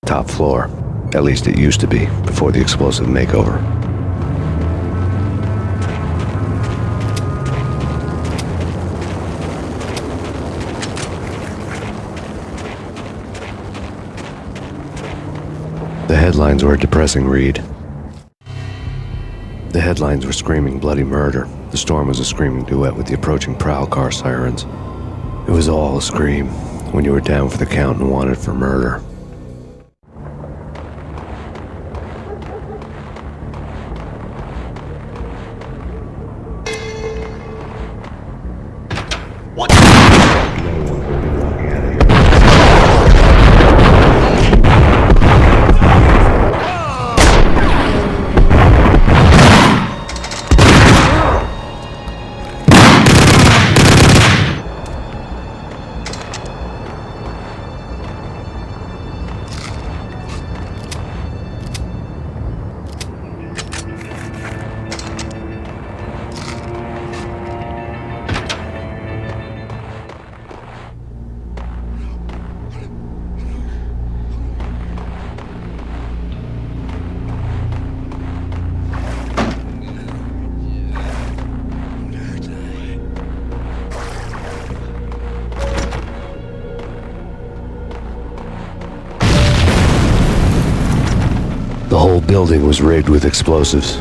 Top floor. At least it used to be, before the explosive makeover. The headlines were a depressing read. The headlines were screaming bloody murder. The storm was a screaming duet with the approaching prowl car sirens. It was all a scream when you were down for the count and wanted for murder. The whole building was rigged with explosives.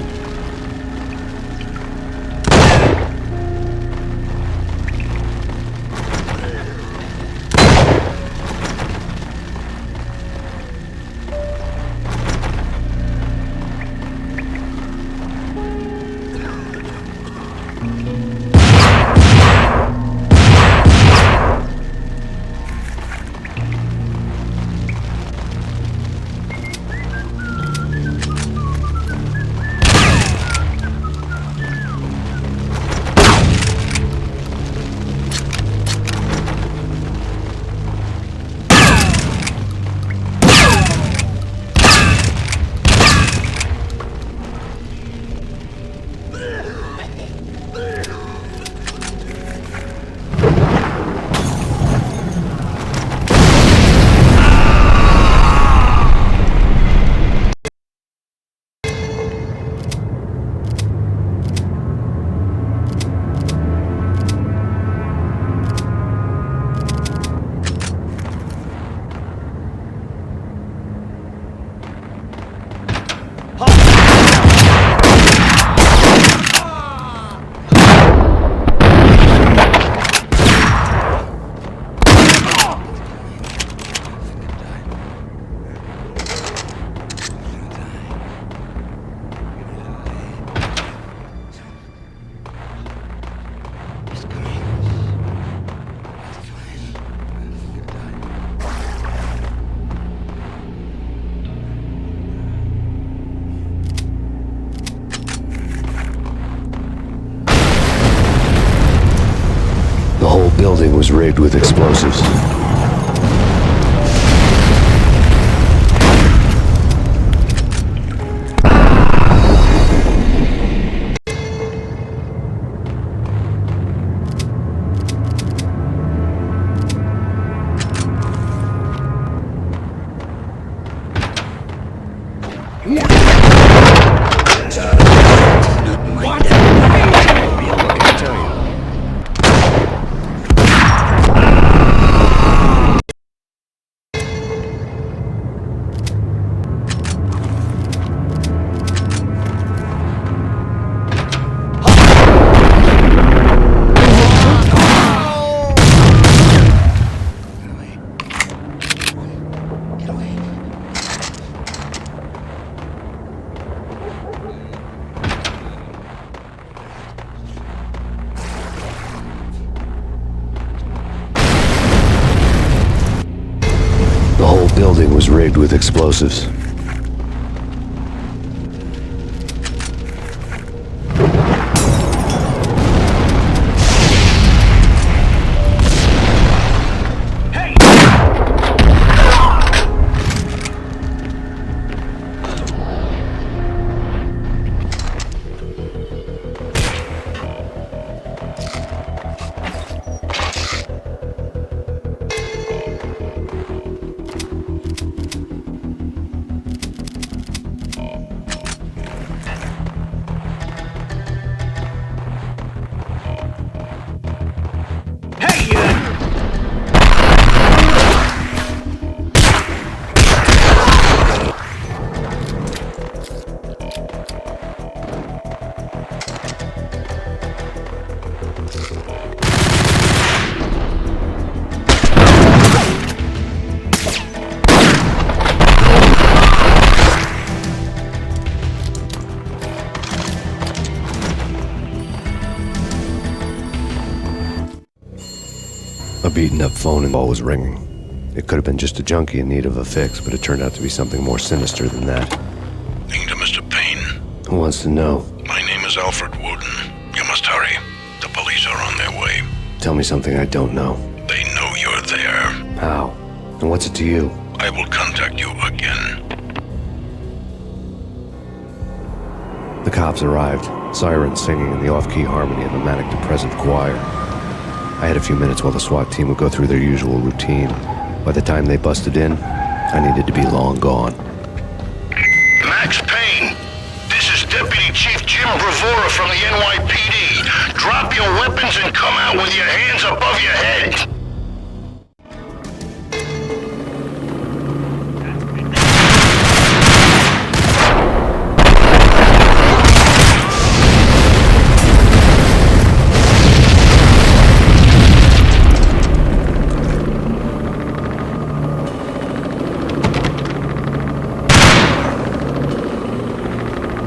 The whole building was rigged with explosives. The whole building was rigged with explosives. A beaten-up phone and call was ringing. It could have been just a junkie in need of a fix, but it turned out to be something more sinister than that. Speaking to Mr. Payne. Who wants to know? My name is Alfred Wooden. You must hurry. The police are on their way. Tell me something I don't know. They know you're there. How? And what's it to you? I will contact you again. The cops arrived, sirens singing in the off-key harmony of a manic-depressive choir. I had a few minutes while the SWAT team would go through their usual routine. By the time they busted in, I needed to be long gone. Max Payne, this is Deputy Chief Jim Bravura from the NYPD. Drop your weapons and come out with your hands above your head.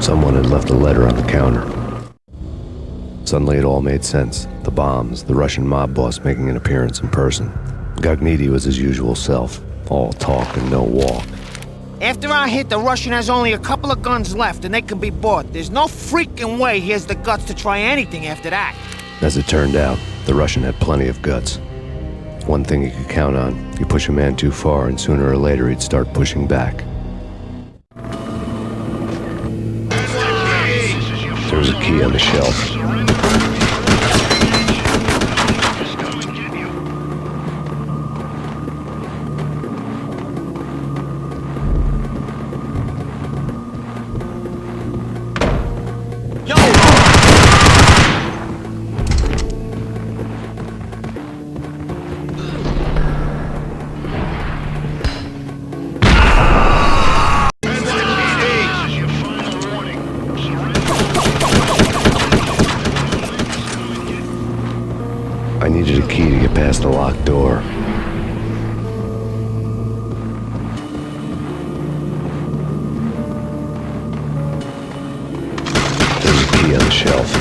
Someone had left a letter on the counter. Suddenly it all made sense. The bombs, the Russian mob boss making an appearance in person. Gagniti was his usual self, all talk and no walk. After our hit, the Russian has only a couple of guns left and they can be bought. There's no freaking way he has the guts to try anything after that. As it turned out, the Russian had plenty of guts. One thing you could count on, you push a man too far and sooner or later he'd start pushing back. There was a key on the shelf. I needed a key to get past the locked door. There's a key on the shelf.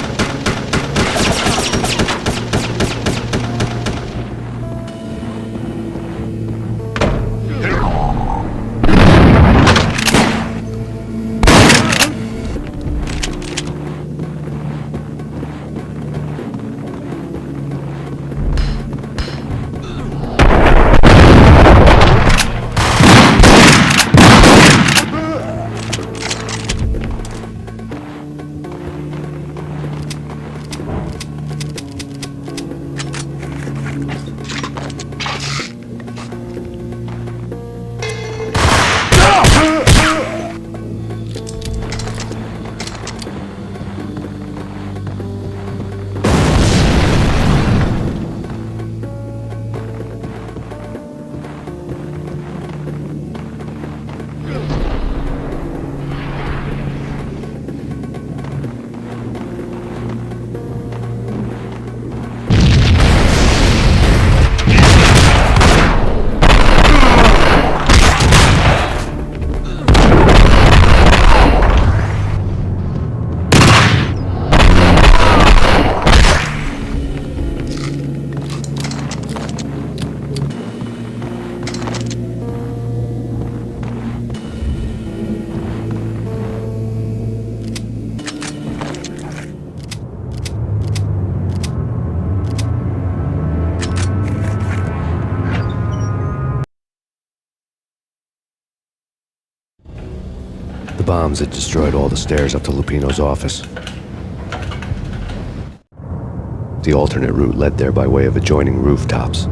The bombs had destroyed all the stairs up to Lupino's office. The alternate route led there by way of adjoining rooftops.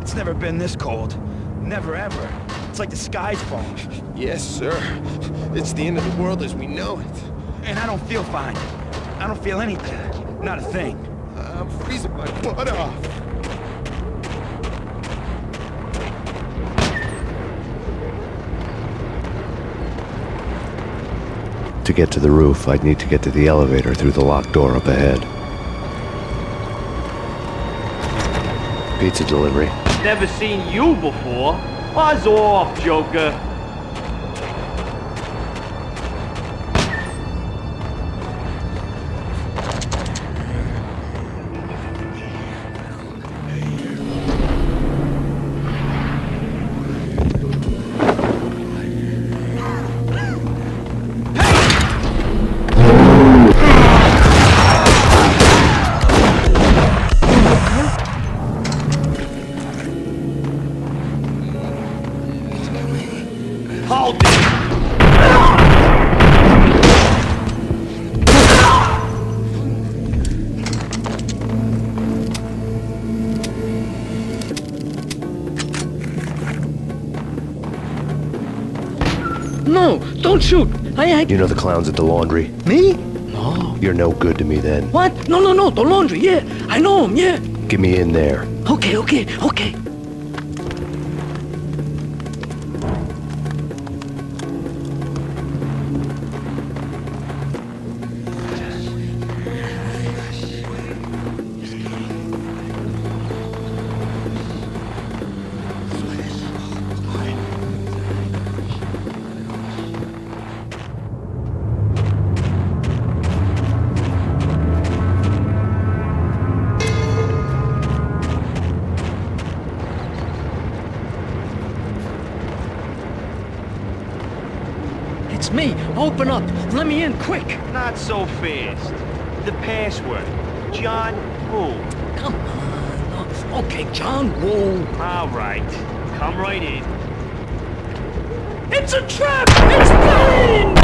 It's never been this cold. Never ever. It's like the sky's falling. Yes, sir. It's the end of the world as we know it. And I don't feel fine. I don't feel anything. Not a thing. I'm freezing my butt off. To get to the roof, I'd need to get to the elevator through the locked door up ahead. Pizza delivery. Never seen you before. Buzz off, Joker. No, don't shoot. You know the clowns at the laundry? Me? No. You're no good to me then. What? No, the laundry, yeah. I know him, yeah. Get me in there. Okay. It's me. Open up. Let me in, quick. Not so fast. The password. John Woo. Come on. Okay, John Woo. All right. Come right in. It's a trap! It's Payne!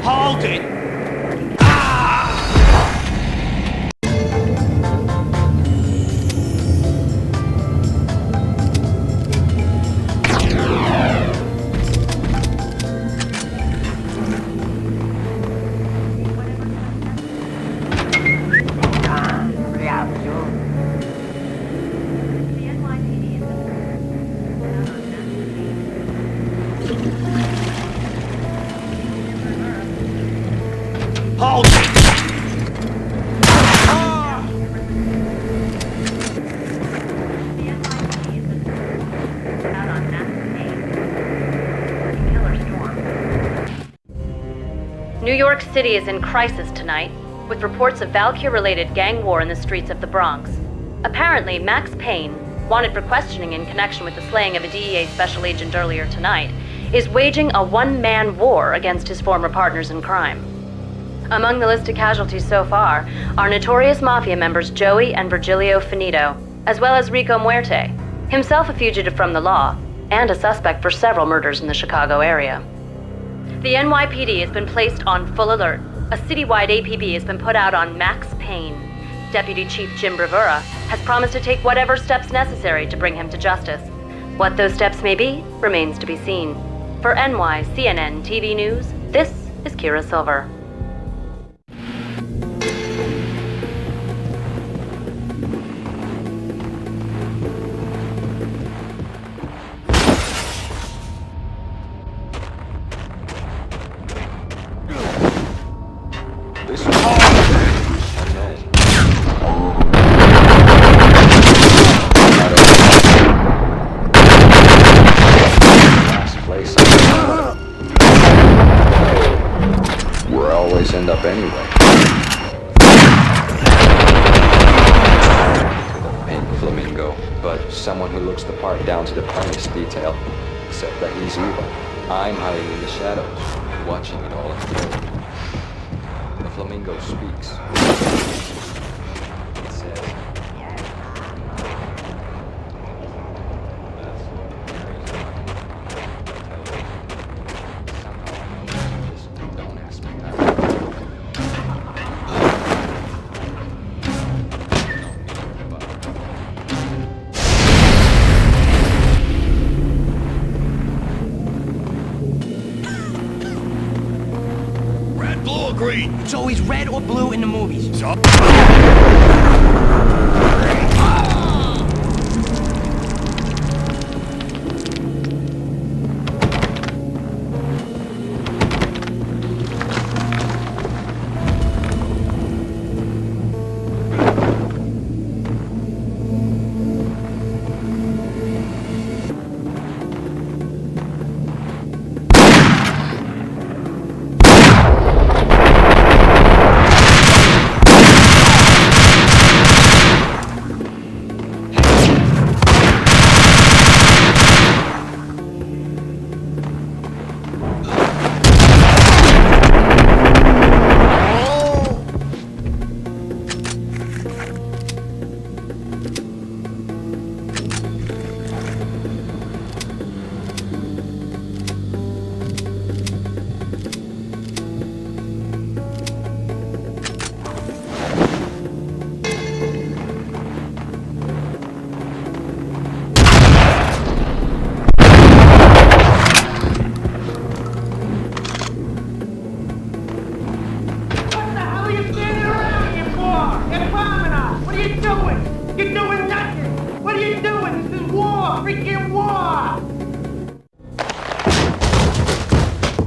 Hold it! Hold it! New York City is in crisis tonight, with reports of Valkyr-related gang war in the streets of the Bronx. Apparently, Max Payne, wanted for questioning in connection with the slaying of a DEA special agent earlier tonight, is waging a one-man war against his former partners in crime. Among the listed casualties so far are notorious mafia members Joey and Virgilio Finito, as well as Rico Muerte, himself a fugitive from the law, and a suspect for several murders in the Chicago area. The NYPD has been placed on full alert. A citywide APB has been put out on Max Payne. Deputy Chief Jim Bravura has promised to take whatever steps necessary to bring him to justice. What those steps may be remains to be seen. For NYCNN TV News, this is Kira Silver. End up anyway. Pink flamingo, but someone who looks the part down to the tiniest detail. Except that he's evil. I'm hiding in the shadows, watching it all unfold. The flamingo speaks. It says, It's always red or blue in the movies. So?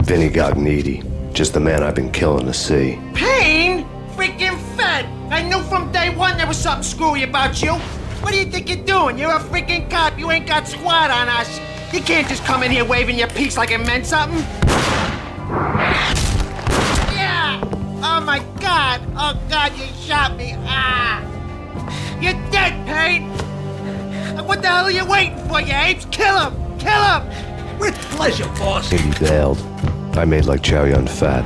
Vinny Gognitti, just the man I've been killing to see. Payne? Freaking fed! I knew from day one there was something screwy about you. What do you think you're doing? You're a freaking cop. You ain't got squad on us. You can't just come in here waving your piece like it meant something. Yeah! Oh my God! Oh God, you shot me! Ah! You're dead, Payne! What the hell are you waiting for, you apes? Kill him! Kill him! With pleasure, boss. He bailed. I made like Chow Yun Fat.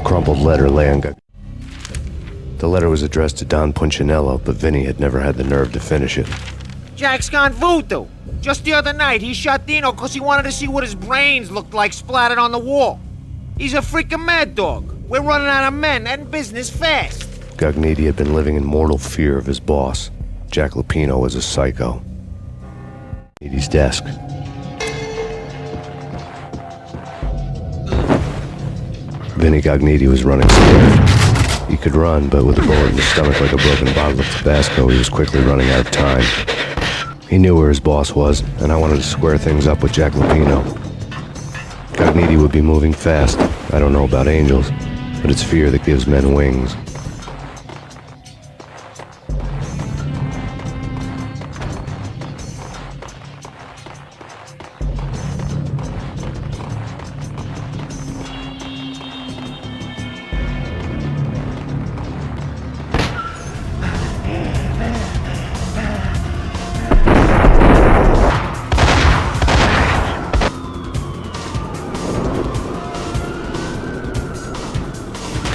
Crumpled letter lay on Gog. The letter was addressed to Don Punchinello, but Vinny had never had the nerve to finish it. Jack's gone voodoo. Just the other night, he shot Dino because he wanted to see what his brains looked like splattered on the wall. He's a freaking mad dog. We're running out of men and business fast. Gognitti had been living in mortal fear of his boss. Jack Lupino was a psycho. Nitti's desk. Vinny Gognitti was running scared. He could run, but with a bullet in his stomach like a broken bottle of Tabasco, he was quickly running out of time. He knew where his boss was, and I wanted to square things up with Jack Lupino. Gognitti would be moving fast. I don't know about angels, but it's fear that gives men wings.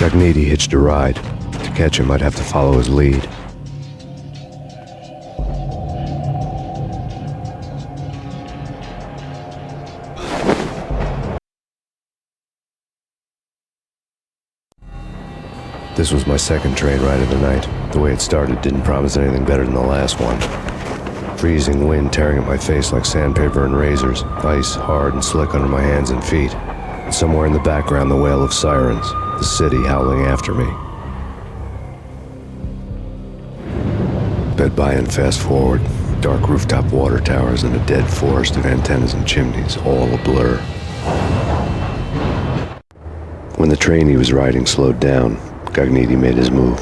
Gognitti hitched a ride. To catch him, I'd have to follow his lead. This was my second train ride of the night. The way it started didn't promise anything better than the last one. Freezing wind tearing at my face like sandpaper and razors, ice hard and slick under my hands and feet. And somewhere in the background, the wail of sirens, the city howling after me. Sped by and fast forward, dark rooftop water towers and a dead forest of antennas and chimneys, all a blur. When the train he was riding slowed down, Gognitti made his move.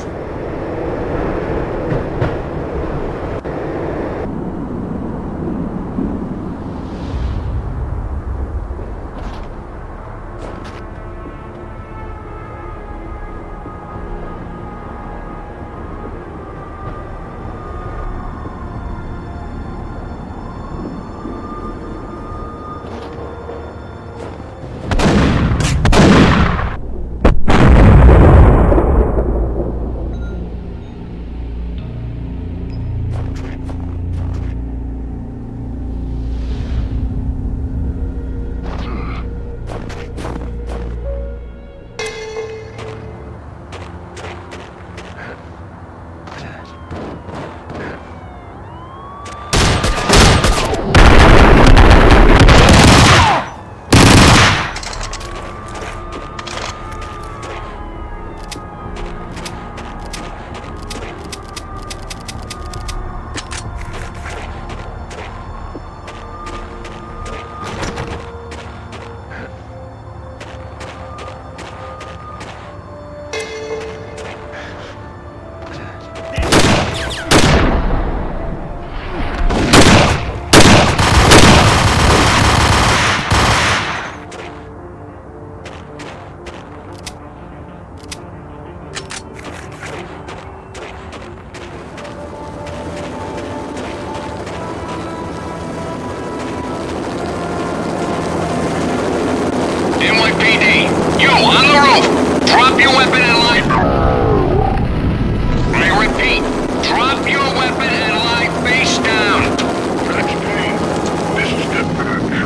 NYPD, you on the roof! Drop your weapon and lie. I repeat, drop your weapon and lie face down. That's Payne. This is Deputy.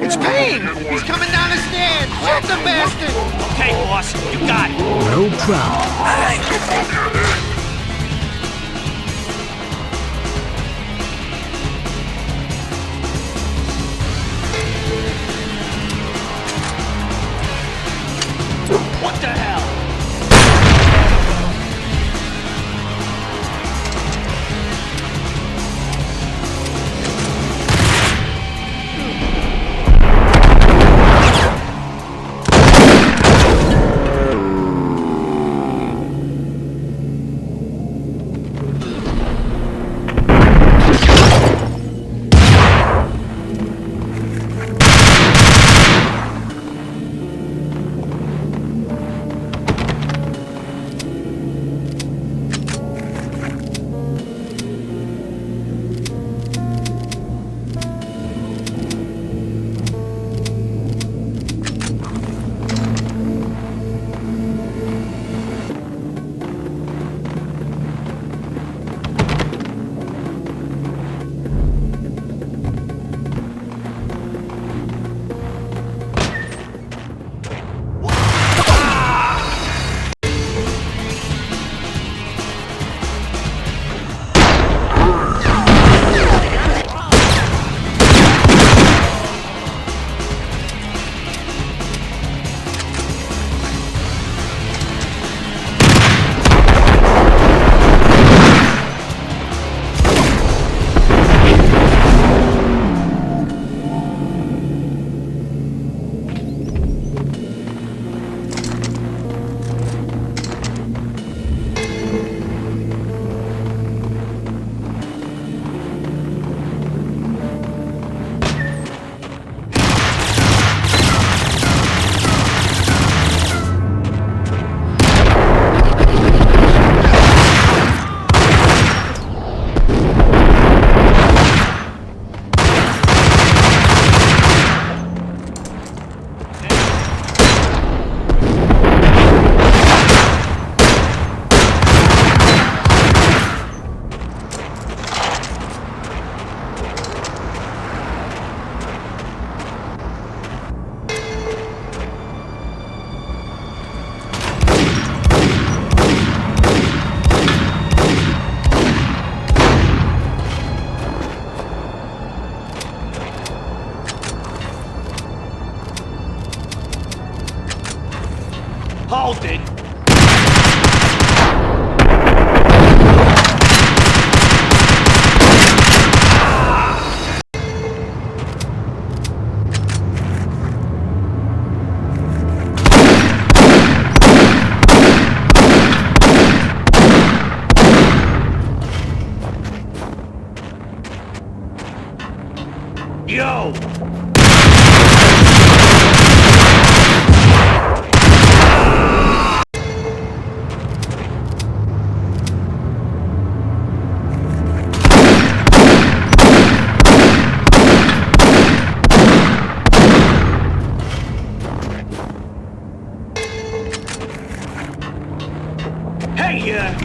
It's Payne! He's coming down the stairs! Shoot the bastard! Okay, boss, you got it. No problem. What the hell? Hold it! Yo! Hey, get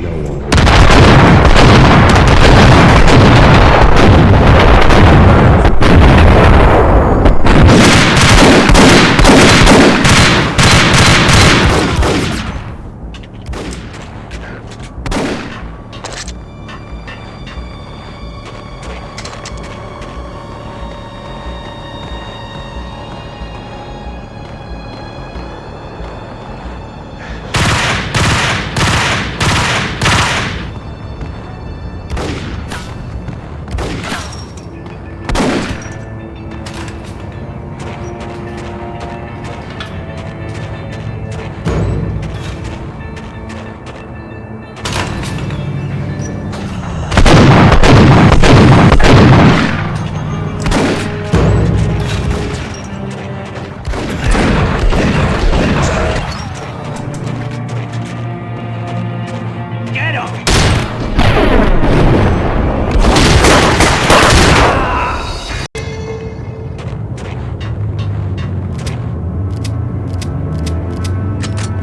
him!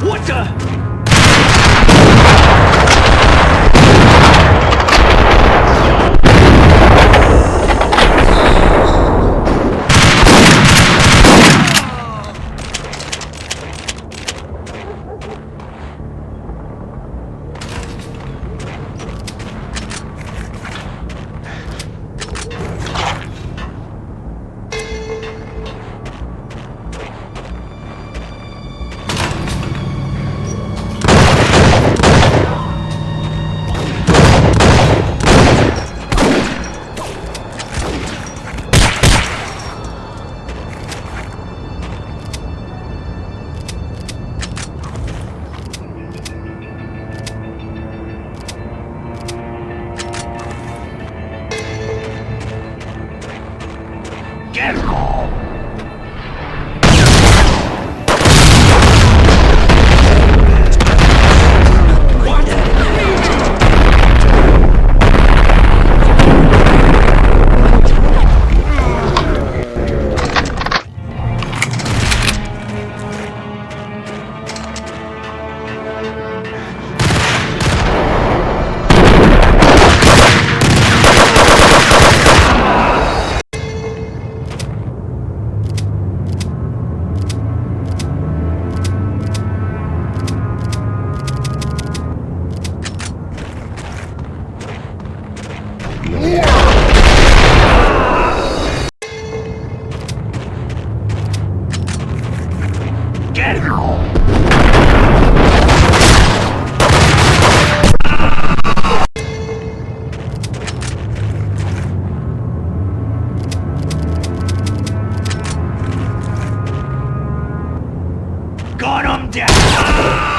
What the? Get him! Get him! Gun him down!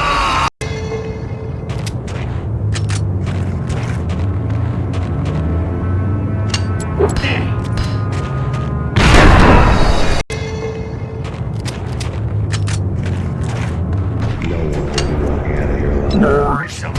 Awesome.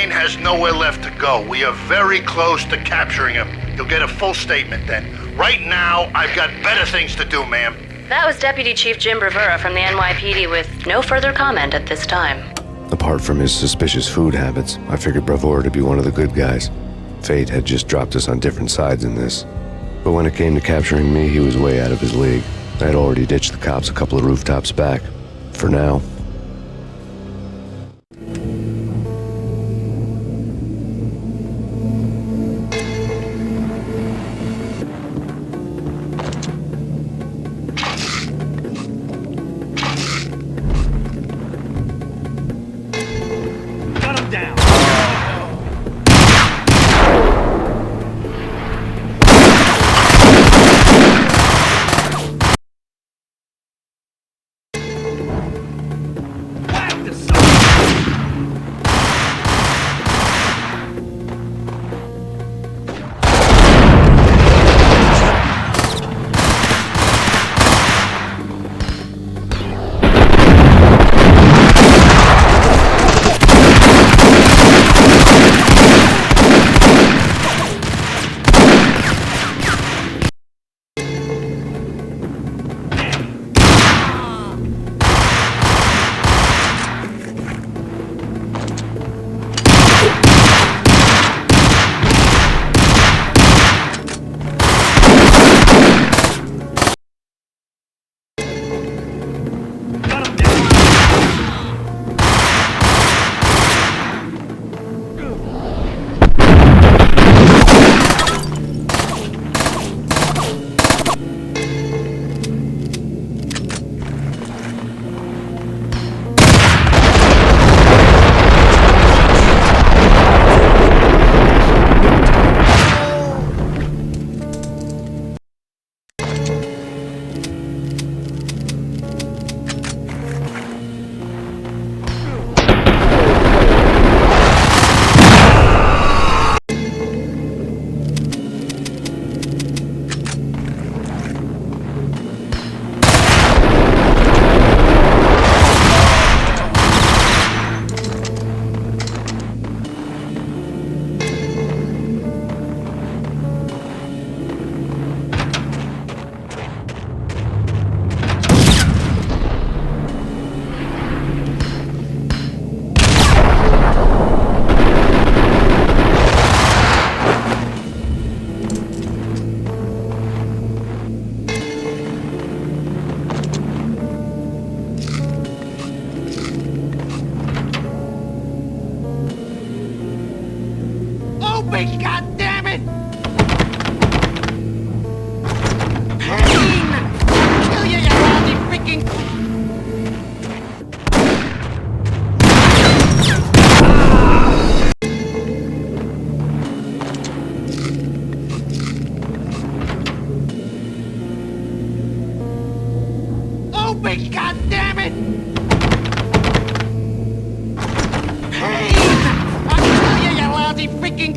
Payne has nowhere left to go. We are very close to capturing him. You'll get a full statement then. Right now, I've got better things to do, ma'am. That was Deputy Chief Jim Bravura from the NYPD with no further comment at this time. Apart from his suspicious food habits, I figured Bravura to be one of the good guys. Fate had just dropped us on different sides in this. But when it came to capturing me, he was way out of his league. I had already ditched the cops a couple of rooftops back. For now. Gun him down! Whack the son! Gun him down! Open, goddammit! Payne! I'll kill you, you lousy freaking... Open, goddammit! Payne! I'll kill you, you lousy freaking...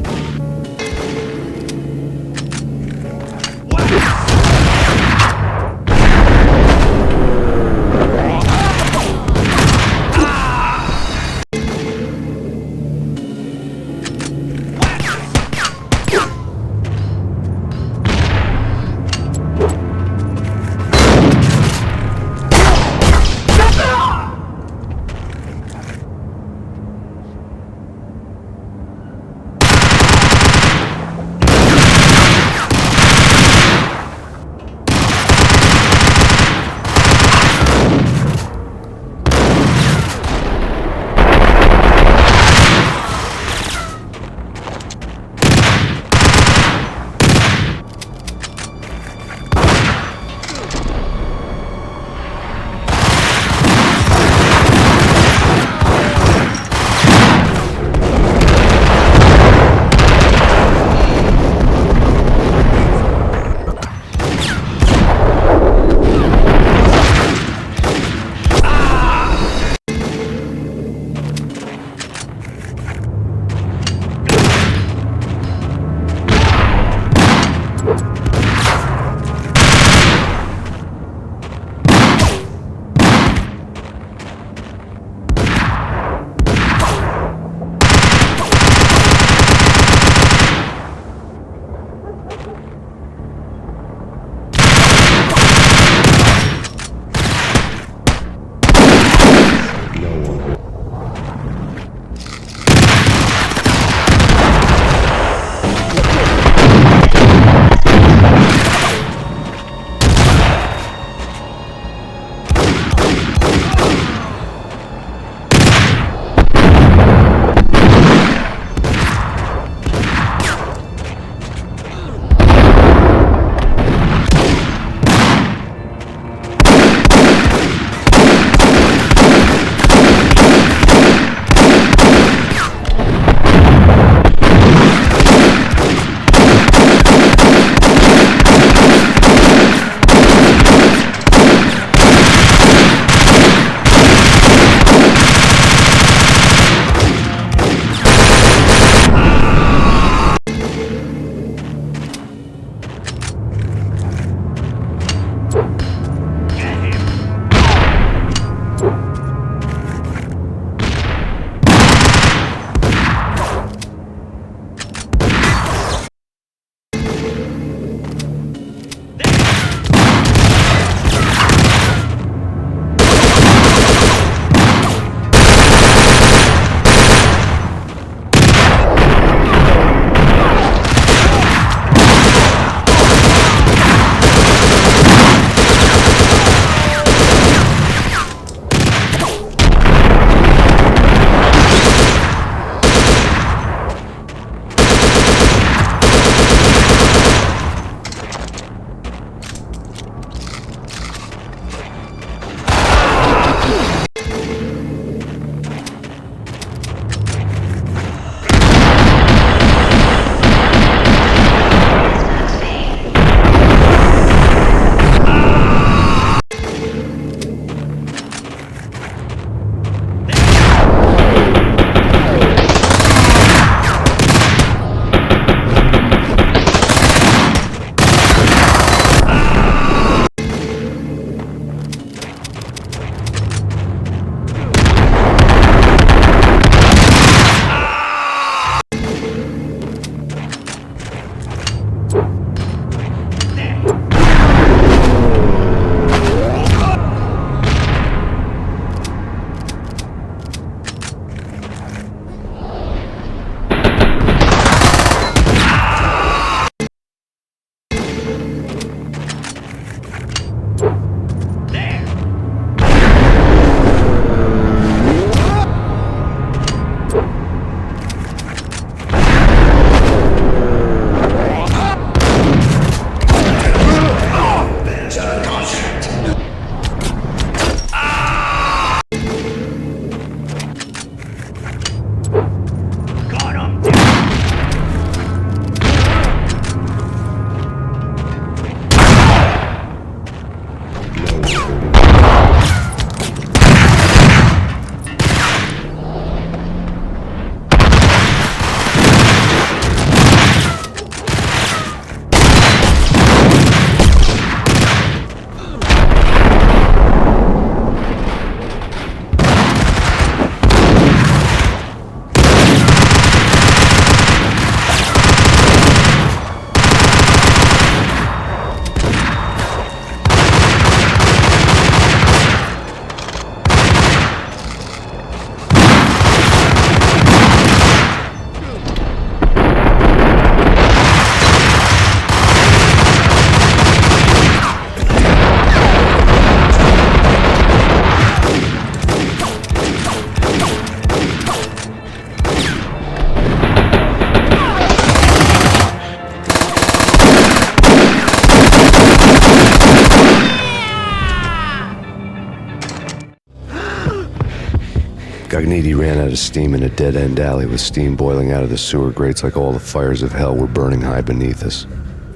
Cogniti ran out of steam in a dead-end alley with steam boiling out of the sewer grates like all the fires of hell were burning high beneath us.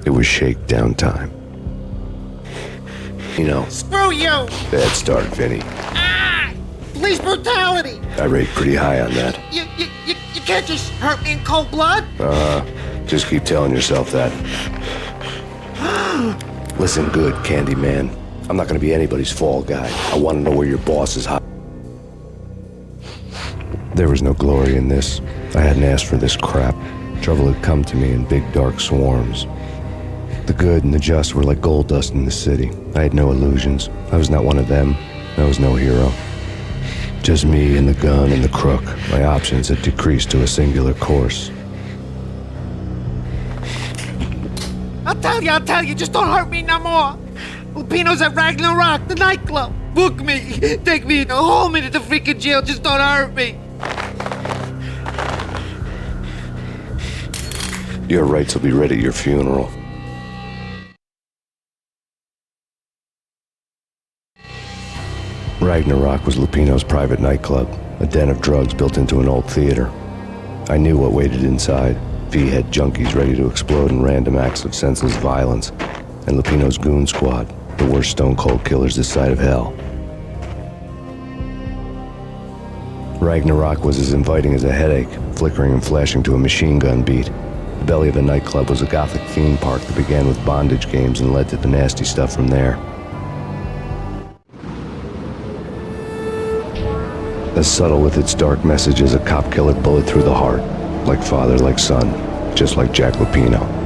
It was shakedown time. You know, Screw you! bad start, Vinny. Ah! Police brutality! I rate pretty high on that. You can't just hurt me in cold blood! Just keep telling yourself that. Listen good, Candyman. I'm not gonna be anybody's fall guy. I wanna know where your boss is hot. There was no glory in this. I hadn't asked for this crap. Trouble had come to me in big dark swarms. The good and the just were like gold dust in the city. I had no illusions. I was not one of them. I was no hero. Just me and the gun and the crook. My options had decreased to a singular course. I'll tell you, just don't hurt me no more. Lupino's at Ragnarok, the nightclub. Book me, take me home into the freaking jail, just don't hurt me. Your rights will be ready at your funeral. Ragnarok was Lupino's private nightclub, a den of drugs built into an old theater. I knew what waited inside. V-head junkies ready to explode in random acts of senseless violence, and Lupino's goon squad, the worst stone-cold killers this side of hell. Ragnarok was as inviting as a headache, flickering and flashing to a machine gun beat. The belly of the nightclub was a gothic theme park that began with bondage games and led to the nasty stuff from there. As subtle with its dark message as a cop-killer bullet through the heart. Like father, like son, just like Jack Lupino.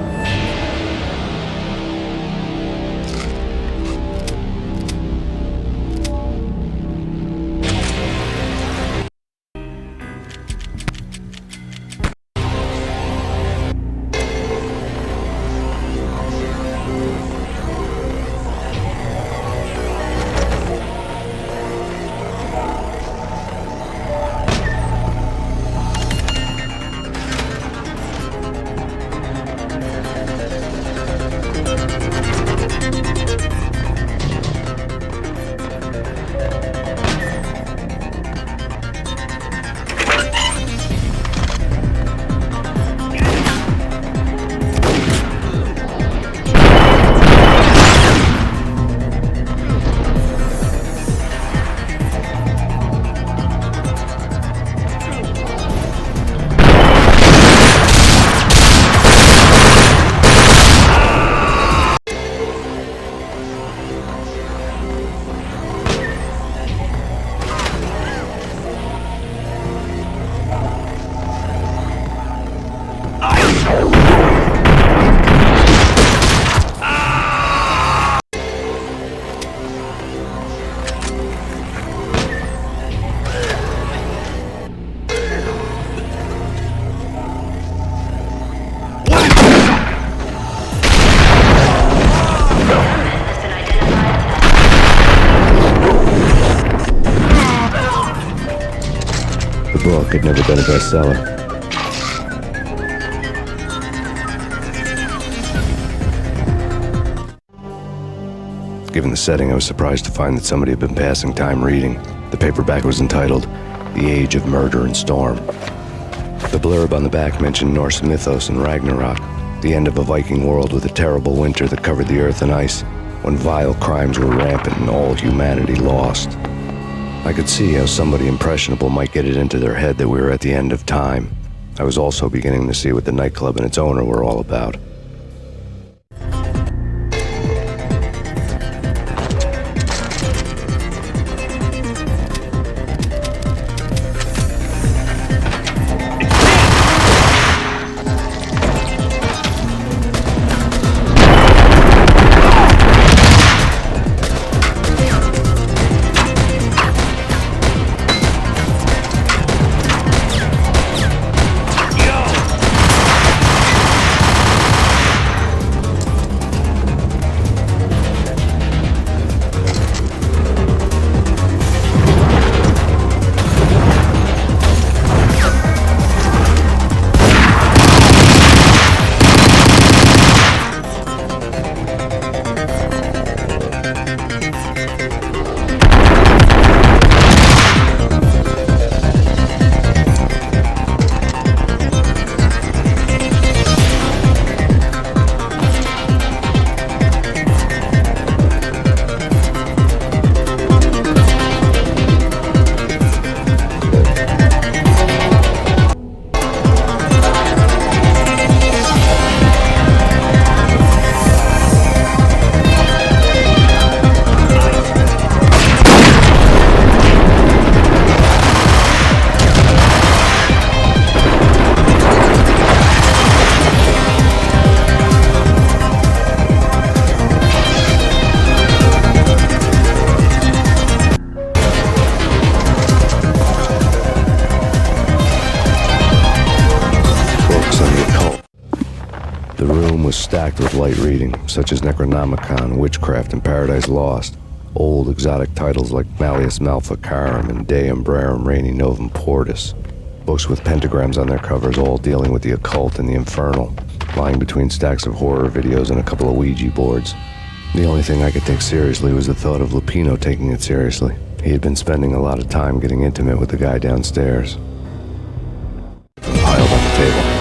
The book had never been a bestseller. Given the setting, I was surprised to find that somebody had been passing time reading. The paperback was entitled, The Age of Murder and Storm. The blurb on the back mentioned Norse mythos and Ragnarok, the end of a Viking world with a terrible winter that covered the earth in ice, when vile crimes were rampant and all humanity lost. I could see how somebody impressionable might get it into their head that we were at the end of time. I was also beginning to see what the nightclub and its owner were all about. The room was stacked with light reading, such as Necronomicon, Witchcraft, and Paradise Lost. Old exotic titles like Malleus Maleficarum and De Umbrarum Reini Novum Portus. Books with pentagrams on their covers, all dealing with the occult and the infernal, lying between stacks of horror videos and a couple of Ouija boards. The only thing I could take seriously was the thought of Lupino taking it seriously. He had been spending a lot of time getting intimate with the guy downstairs. Piled on the table.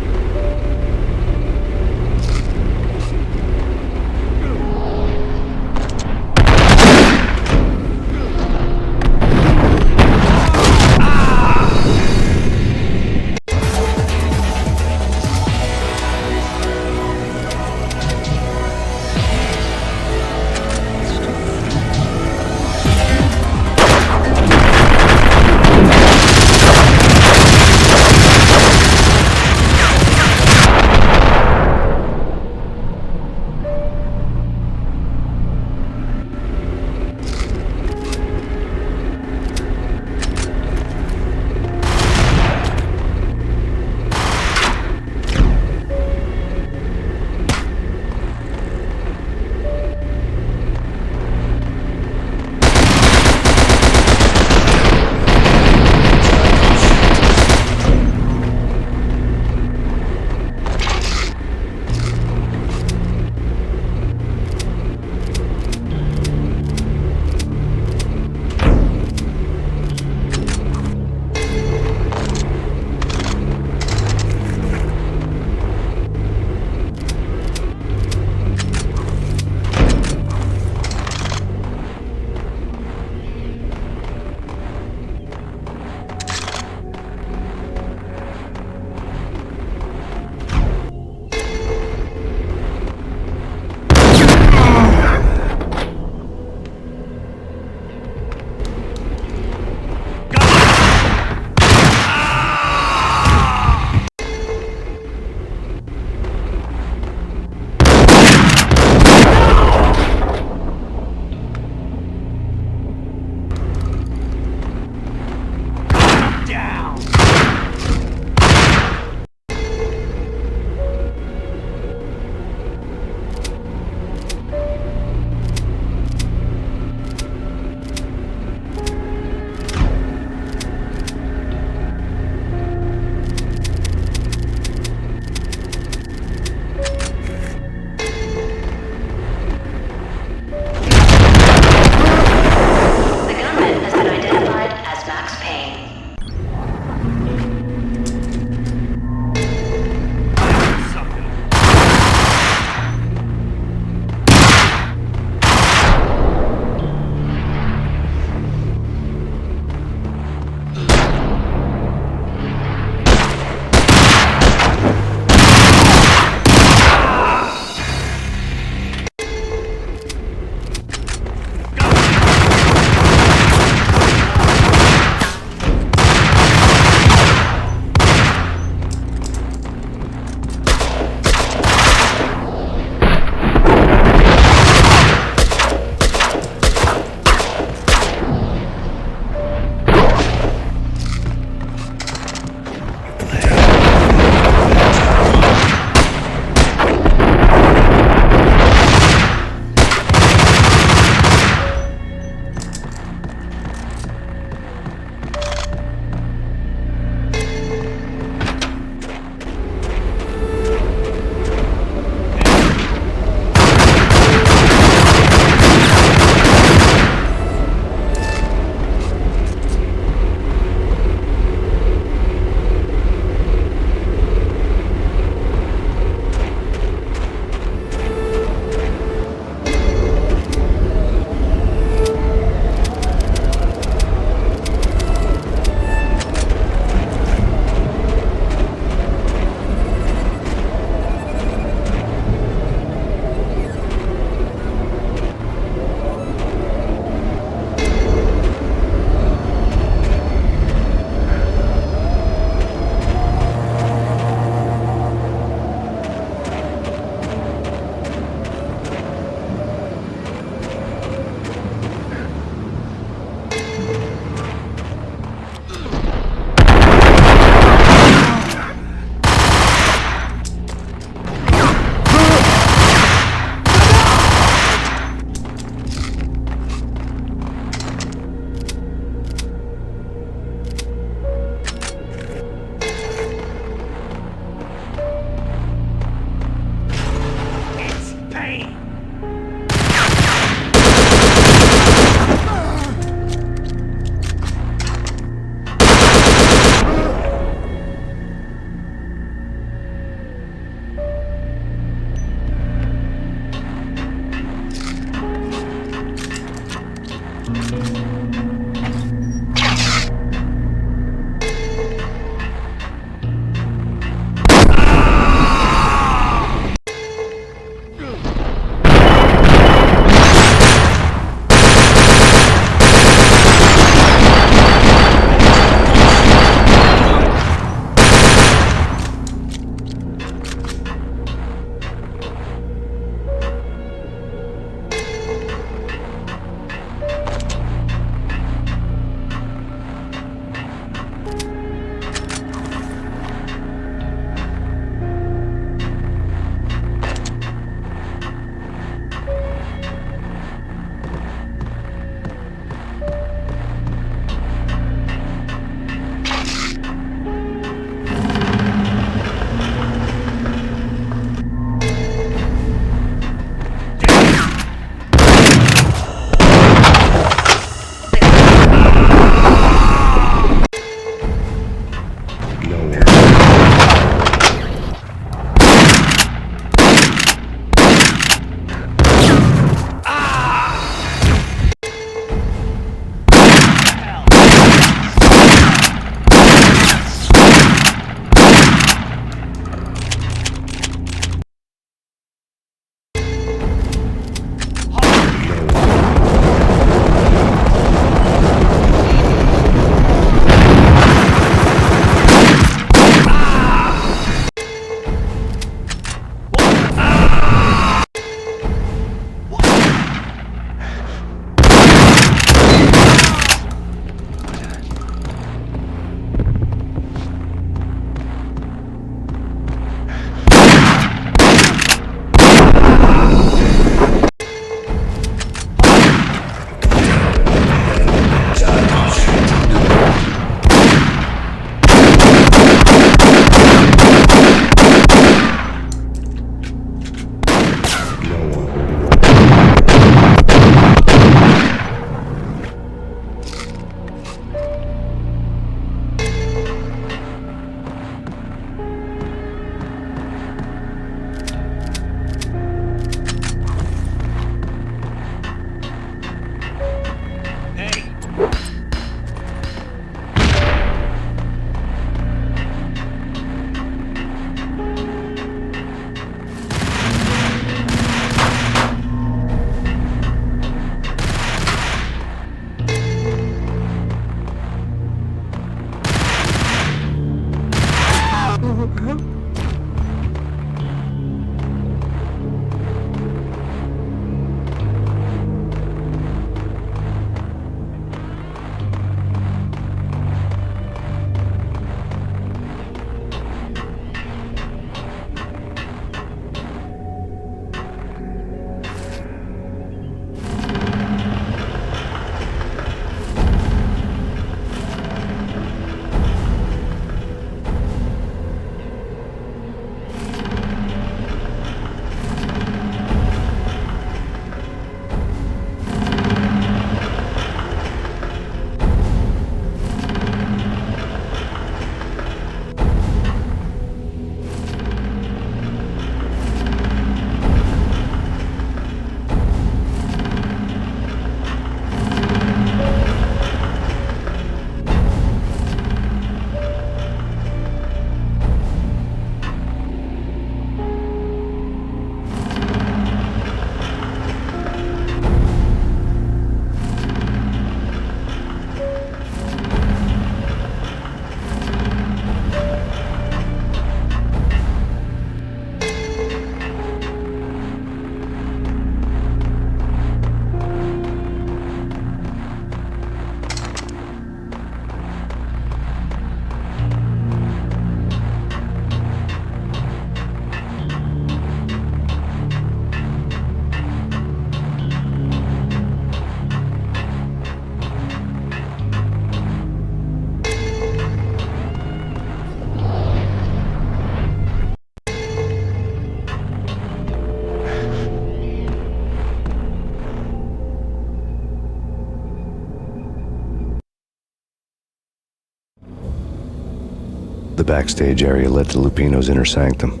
The backstage area led to Lupino's inner sanctum.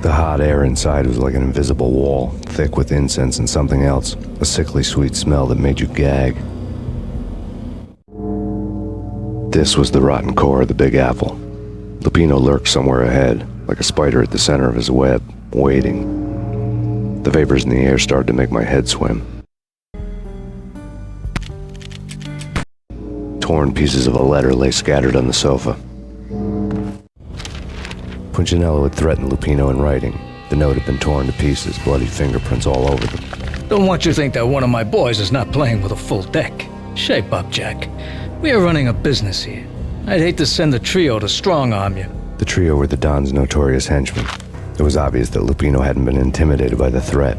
The hot air inside was like an invisible wall, thick with incense and something else, a sickly sweet smell that made you gag. This was the rotten core of the Big Apple. Lupino lurked somewhere ahead, like a spider at the center of his web, waiting. The vapors in the air started to make my head swim. Torn pieces of a letter lay scattered on the sofa. Punchinello had threatened Lupino in writing. The note had been torn to pieces, bloody fingerprints all over them. Don't want you to think that one of my boys is not playing with a full deck. Shape up, Jack. We are running a business here. I'd hate to send the trio to strong-arm you. The trio were the Don's notorious henchmen. It was obvious that Lupino hadn't been intimidated by the threat.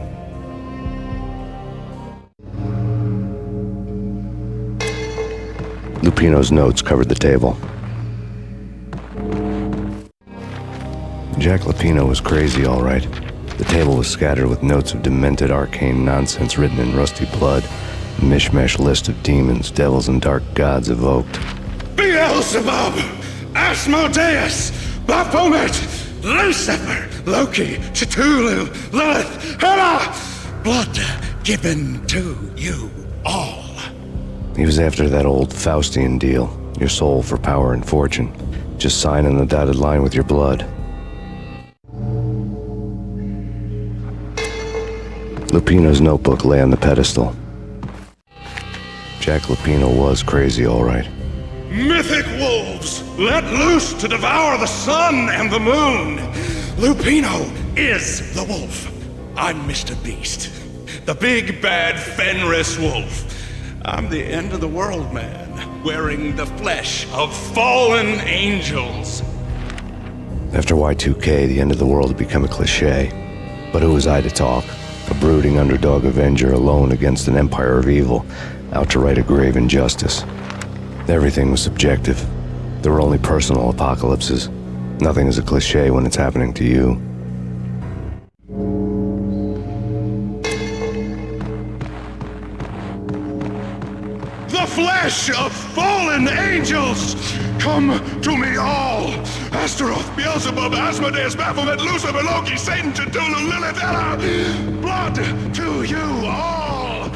Lupino's notes covered the table. Jack Lupino was crazy, all right. The table was scattered with notes of demented arcane nonsense written in rusty blood, a mishmash list of demons, devils, and dark gods evoked. Beelzebub, Asmodeus, Baphomet, Lucifer, Loki, Cthulhu, Lilith, Hela, blood given to you all. He was after that old Faustian deal, your soul for power and fortune. Just sign on the dotted line with your blood. Lupino's notebook lay on the pedestal. Jack Lupino was crazy, all right. Mythic wolves, let loose to devour the sun and the moon. Lupino is the wolf. I'm Mr. Beast, the big bad Fenris wolf. I'm the end of the world man, wearing the flesh of fallen angels. After Y2K, the end of the world had become a cliché. But who was I to talk? A brooding underdog avenger alone against an empire of evil, out to right a grave injustice. Everything was subjective. There were only personal apocalypses. Nothing is a cliché when it's happening to you. The flesh of fallen angels! Come to me all! Astaroth, Beelzebub, Asmodeus, Baphomet, Lucifer, Loki, Satan, Cthulhu, Lilith, Hela! Blood to you all!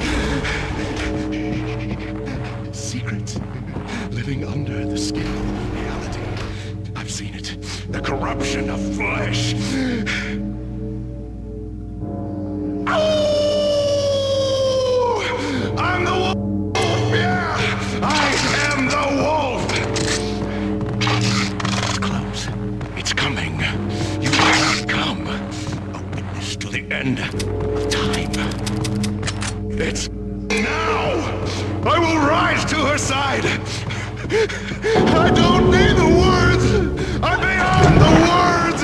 Secret living under the skin of reality. I've seen it. The corruption of flesh. Ow! I'm the wolf! Yeah! I am the wolf! It's close. It's coming. You must come. A witness to the end of time. It's now! I will rise to her side! I don't need the words! I'm beyond the words!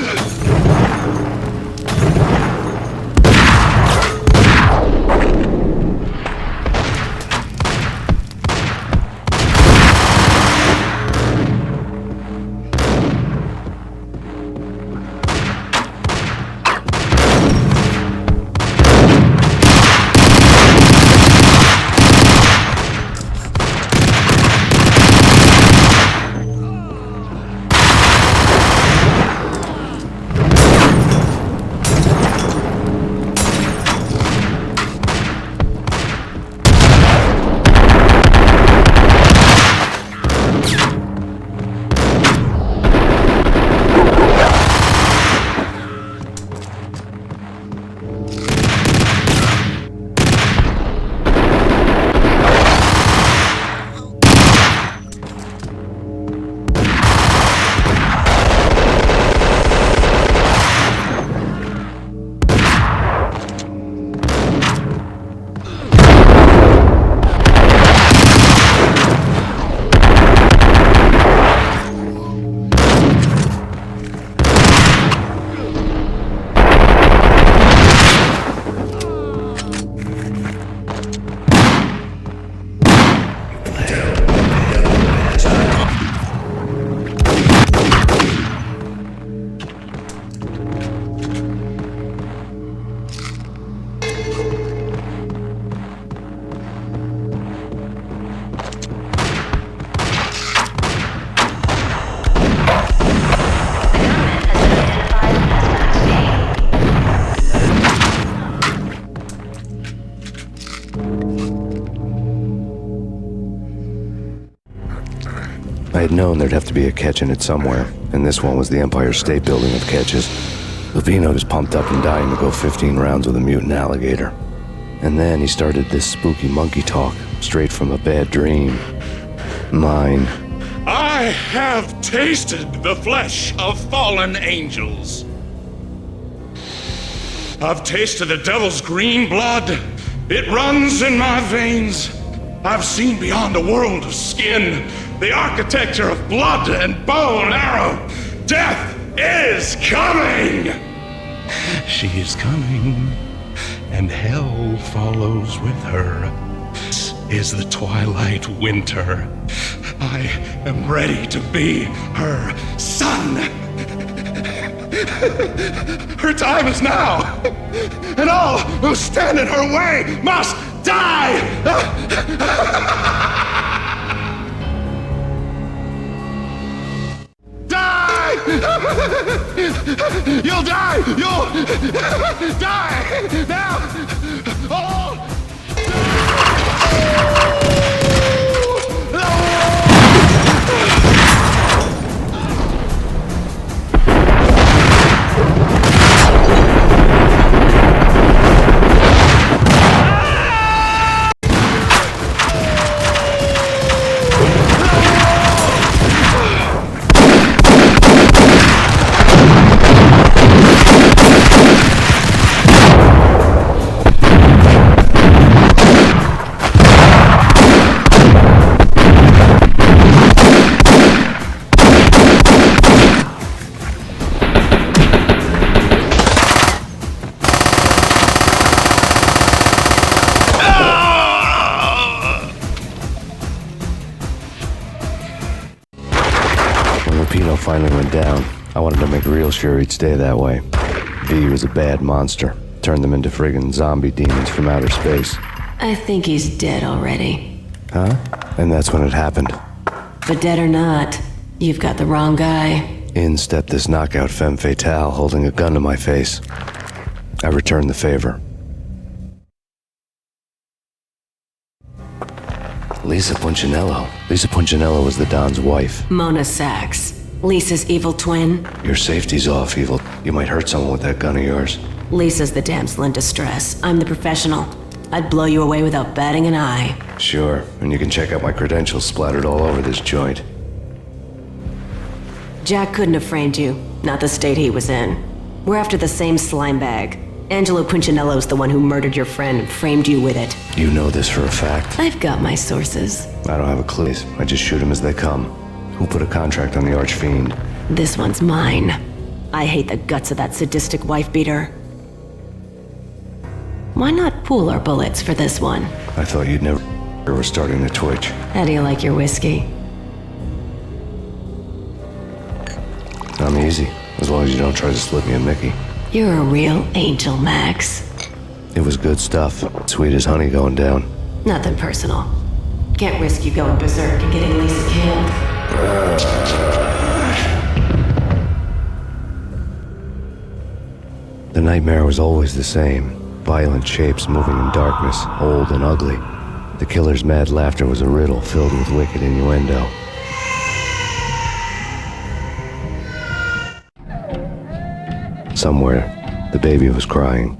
I had known there'd have to be a catch in it somewhere, and this one was the Empire State Building of catches. Lupino was pumped up and dying to go 15 rounds with a mutant alligator. And then he started this spooky monkey talk, straight from a bad dream. Mine. I have tasted the flesh of fallen angels. I've tasted the devil's green blood. It runs in my veins. I've seen beyond a world of skin, the architecture of blood and bow and arrow. Death is coming! She is coming, and hell follows with her. This is the twilight winter. I am ready to be her son. Her time is now, and all who stand in her way must die! Die! You'll die! You'll die! Now! Oh! Finally went down. I wanted to make real sure he'd stay that way. V was a bad monster. Turned them into friggin' zombie demons from outer space. I think he's dead already. Huh? And that's when it happened. But dead or not, you've got the wrong guy. In stepped this knockout femme fatale holding a gun to my face. I returned the favor. Lisa Punchinello. Lisa Punchinello was the Don's wife. Mona Sachs. Lisa's evil twin. Your safety's off, evil. You might hurt someone with that gun of yours. Lisa's the damsel in distress. I'm the professional. I'd blow you away without batting an eye. Sure, and you can check out my credentials splattered all over this joint. Jack couldn't have framed you. Not the state he was in. We're after the same slime bag. Angelo Punchinello's the one who murdered your friend and framed you with it. You know this for a fact. I've got my sources. I don't have a clue. I just shoot them as they come. Who put a contract on the Archfiend? This one's mine. I hate the guts of that sadistic wife-beater. Why not pool our bullets for this one? I thought you'd never were starting to twitch. How do you like your whiskey? I'm easy, as long as you don't try to slip me a Mickey. You're a real angel, Max. It was good stuff. Sweet as honey going down. Nothing personal. Can't risk you going berserk and getting Lisa killed. The nightmare was always the same. Violent shapes moving in darkness, old and ugly. The killer's mad laughter was a riddle filled with wicked innuendo. Somewhere, the baby was crying.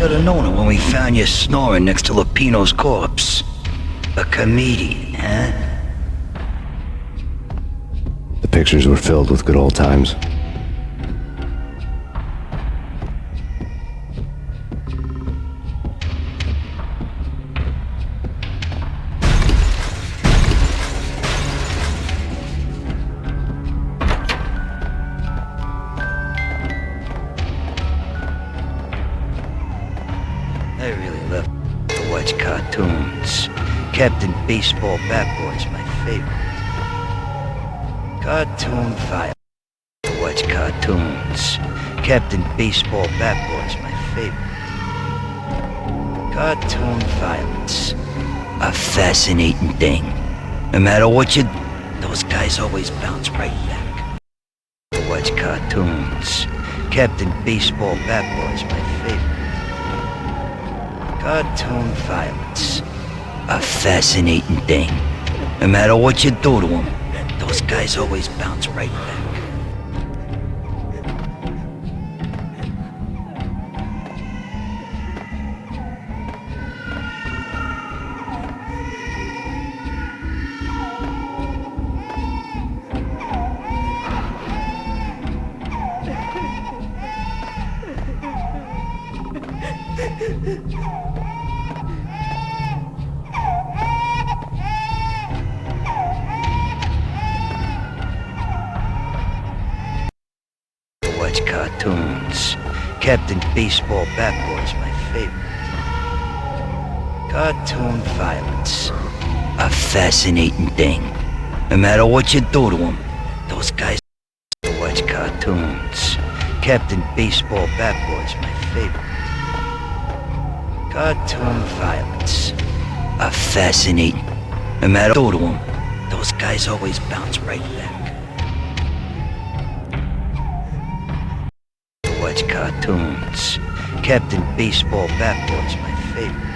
should have known it when we found you snoring next to Lupino's corpse. A comedian, huh? The pictures were filled with good old times. I really love to watch cartoons. Captain Baseball Bat Boy's my favorite. Cartoon file. To watch cartoons. Captain Baseball Bat Boy's my favorite. Cartoon violence. A fascinating thing. No matter what you do, those guys always bounce right back. To watch cartoons. Captain Baseball Bat Boy's my favorite. Cartoon violence. A fascinating thing. No matter what you do to them, those guys always bounce right back. Watch cartoons. Captain Baseball Bat Boy's my favorite. Cartoon violence. A fascinating thing. No matter what you do to them, those guys watch cartoons. Captain Baseball Bat Boy's my favorite. Cartoon violence. A fascinating. No matter what you do to them, those guys always bounce right back. Watch cartoons. Captain Baseball Bat Boy's my favorite.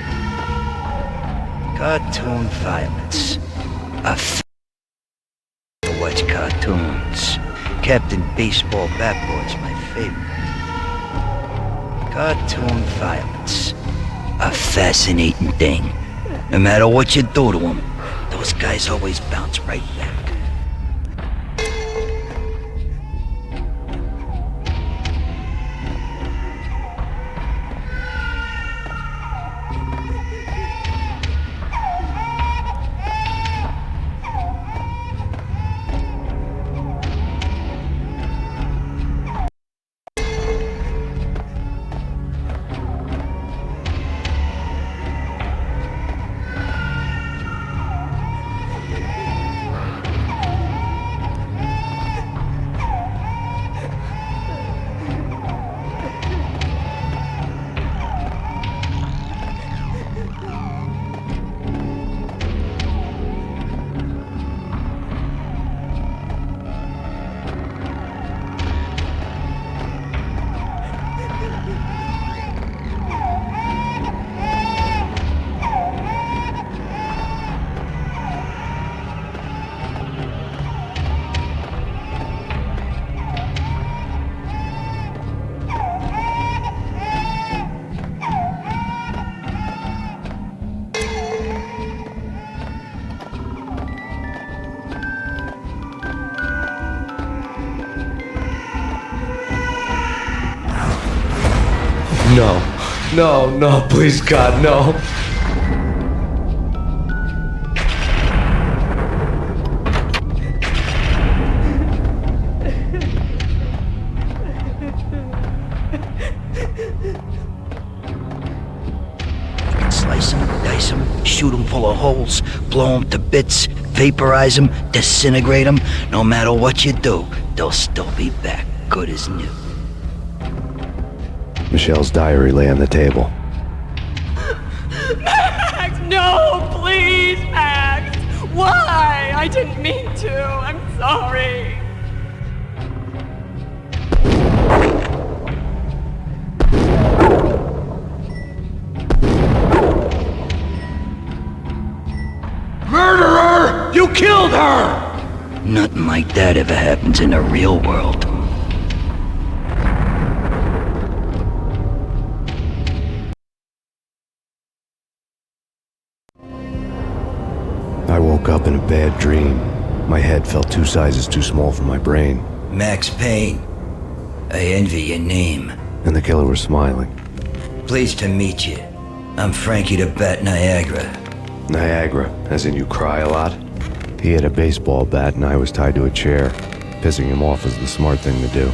Cartoon violence. Watch cartoons. Captain Baseball Bat Boy's my favorite. Cartoon violence. A fascinating thing. No matter what you do to them, those guys always bounce right back. No. No, no, please, God, no. Slice them, dice them, shoot them full of holes, blow them to bits, vaporize them, disintegrate them. No matter what you do, they'll still be back, good as new. Michelle's diary lay on the table. Max, no, please, Max. Why? I didn't mean to. I'm sorry. Murderer! You killed her! Nothing like that ever happens in the real world. been a bad dream. My head felt 2 sizes too small for my brain. Max Payne. I envy your name. And the killer was smiling. Pleased to meet you. I'm Frankie the Bat Niagara. Niagara, as in you cry a lot? He had a baseball bat and I was tied to a chair. Pissing him off was the smart thing to do.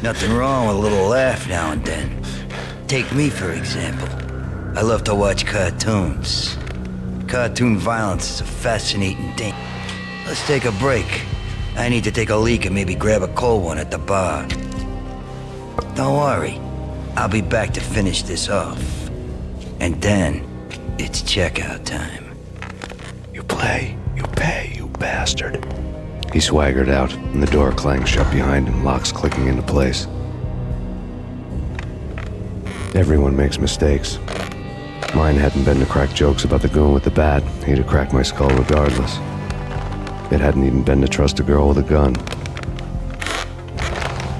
Nothing wrong with a little laugh now and then. Take me, for example. I love to watch cartoons. Cartoon violence is a fascinating thing. Let's take a break. I need to take a leak and maybe grab a cold one at the bar. Don't worry. I'll be back to finish this off. And then, it's checkout time. You play, you pay, you bastard. He swaggered out, and the door clanged shut behind him, locks clicking into place. Everyone makes mistakes. Mine hadn't been to crack jokes about the goon with the bat. He'd have cracked my skull regardless. It hadn't even been to trust a girl with a gun.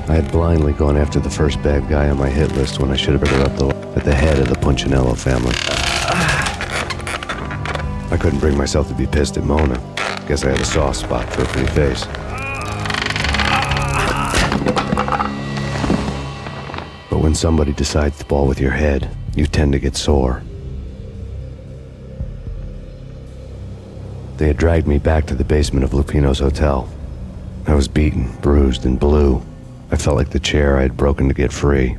I had blindly gone after the first bad guy on my hit list when I should have been at the head of the Punchinello family. I couldn't bring myself to be pissed at Mona. Guess I had a soft spot for a pretty face. But when somebody decides to ball with your head, you tend to get sore. They had dragged me back to the basement of Lupino's hotel. I was beaten, bruised, and blue. I felt like the chair I had broken to get free.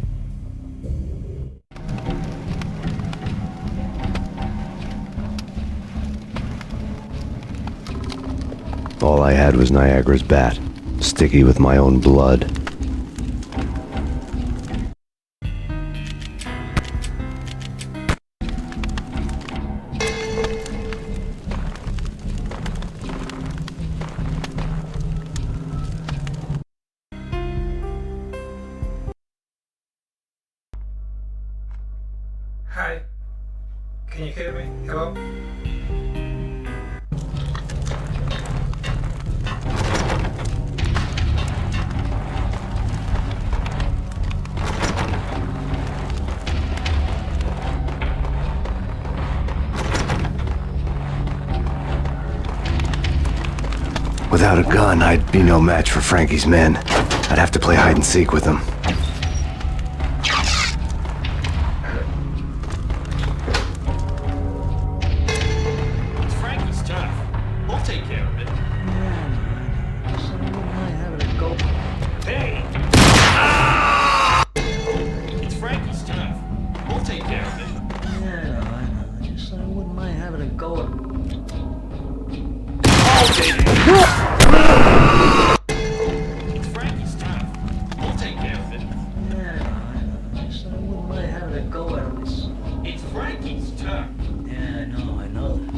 All I had was Niagara's bat, sticky with my own blood. Hi. Can you hear me? Hello? Without a gun, I'd be no match for Frankie's men. I'd have to play hide and seek with them. Frankie's tough. We'll take care of it. Hey! It's Frankie's tough. We'll take care of it. Yeah, I know. Just I wouldn't mind having a go at It's Frankie's tough. We'll take care of it. Yeah, I know. Just I wouldn't mind having a go at him. It's Frankie's tough. Yeah, I know that.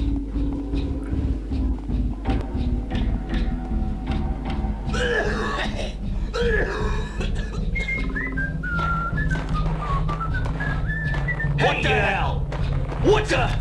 What the hell? What the?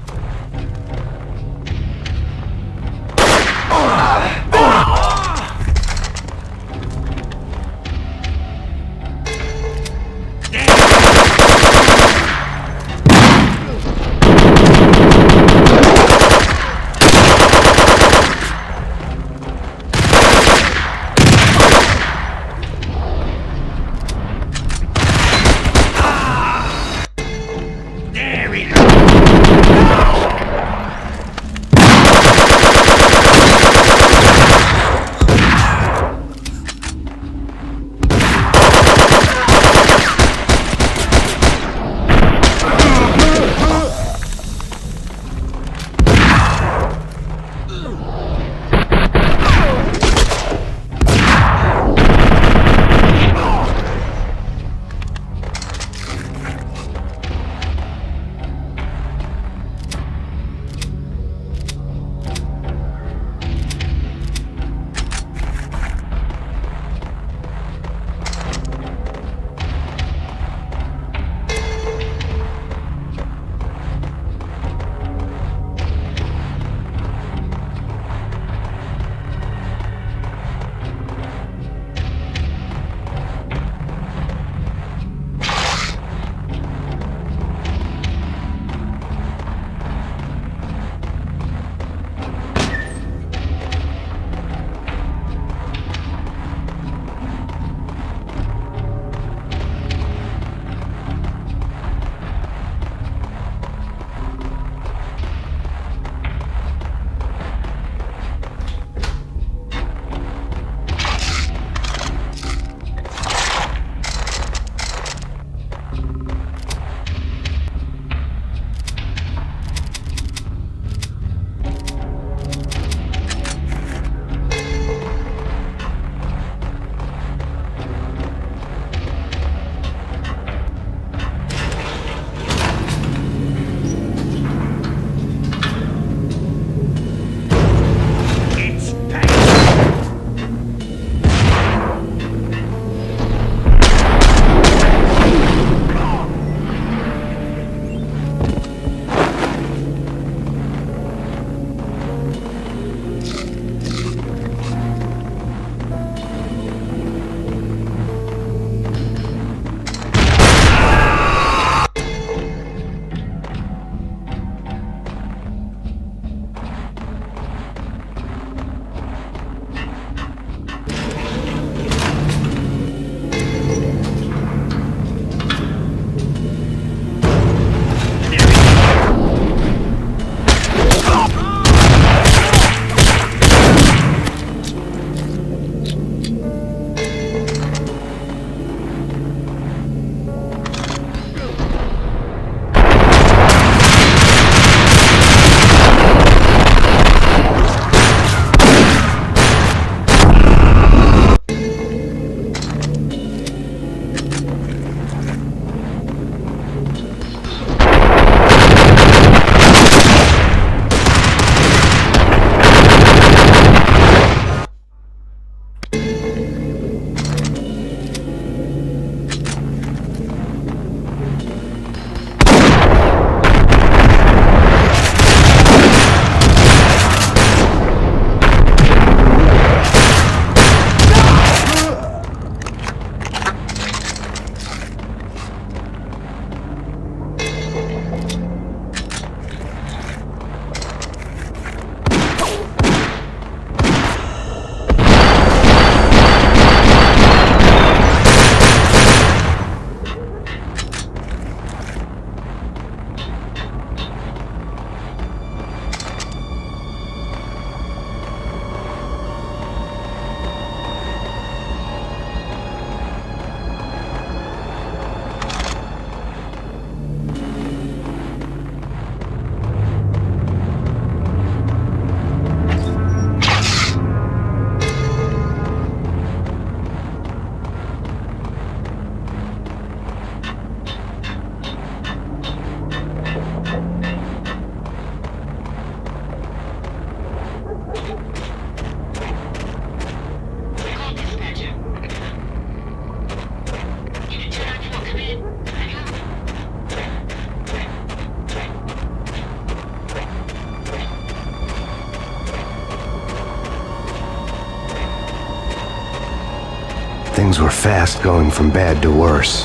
Things were fast going from bad to worse.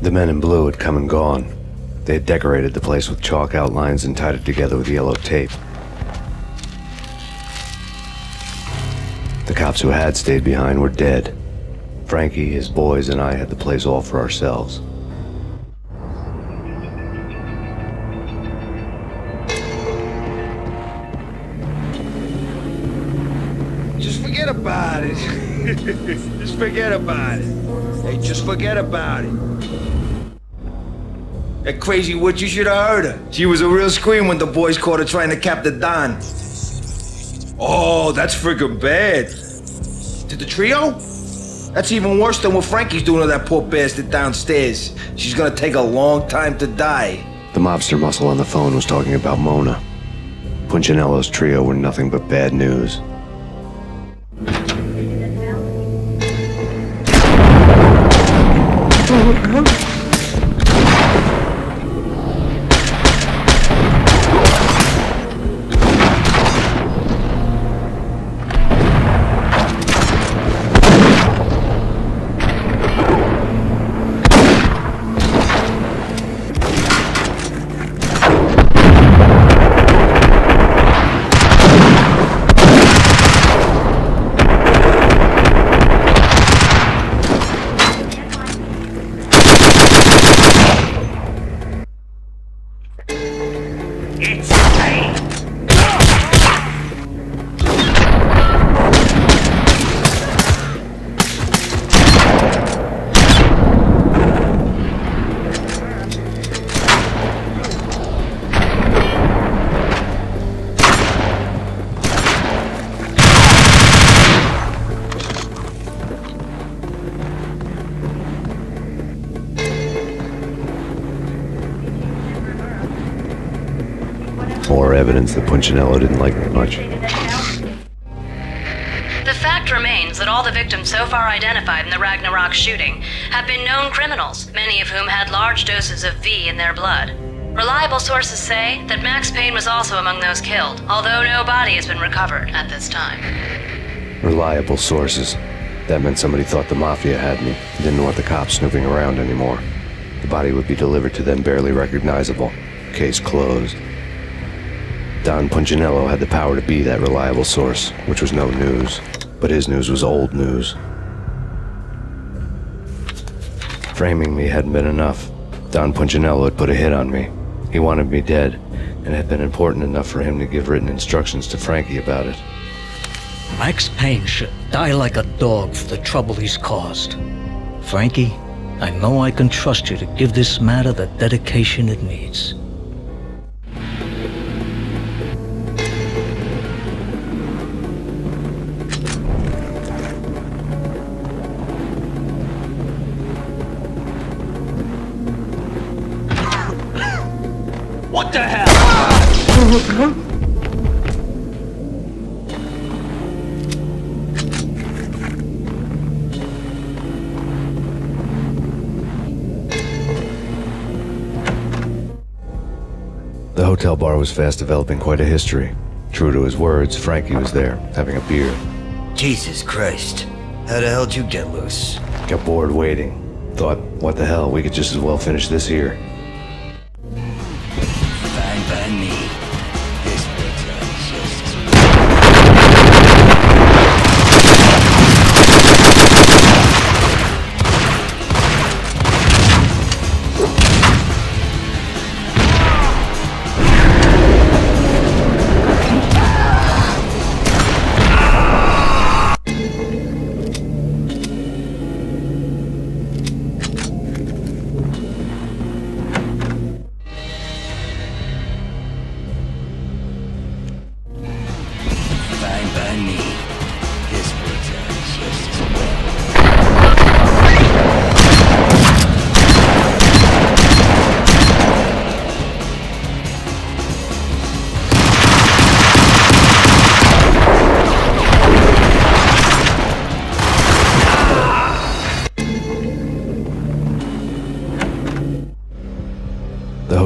The men in blue had come and gone. They had decorated the place with chalk outlines and tied it together with yellow tape. The cops who had stayed behind were dead. Frankie, his boys, and I had the place all for ourselves. Just forget about it. Just forget about it. Hey, just forget about it. That crazy witch, you should have heard her. She was a real scream when the boys caught her trying to cap the Don. Oh, that's friggin' bad. To the trio? That's even worse than what Frankie's doing to that poor bastard downstairs. She's gonna take a long time to die. The mobster muscle on the phone was talking about Mona. Punchinello's trio were nothing but bad news. More evidence that Punchinello didn't like me much. The fact remains that all the victims so far identified in the Ragnarok shooting have been known criminals, many of whom had large doses of V in their blood. Reliable sources say that Max Payne was also among those killed, although no body has been recovered at this time. Reliable sources. That meant somebody thought the Mafia had me, didn't want the cops snooping around anymore. The body would be delivered to them barely recognizable. Case closed. Don Punchinello had the power to be that reliable source, which was no news. But his news was old news. Framing me hadn't been enough. Don Punchinello had put a hit on me. He wanted me dead, and it had been important enough for him to give written instructions to Frankie about it. Max Payne should die like a dog for the trouble he's caused. Frankie, I know I can trust you to give this matter the dedication it needs. What the hell? The hotel bar was fast developing quite a history. True to his words, Frankie was there, having a beer. Jesus Christ. How the hell did you get loose? Got bored waiting. Thought, what the hell, we could just as well finish this here. Fine by me. This makes just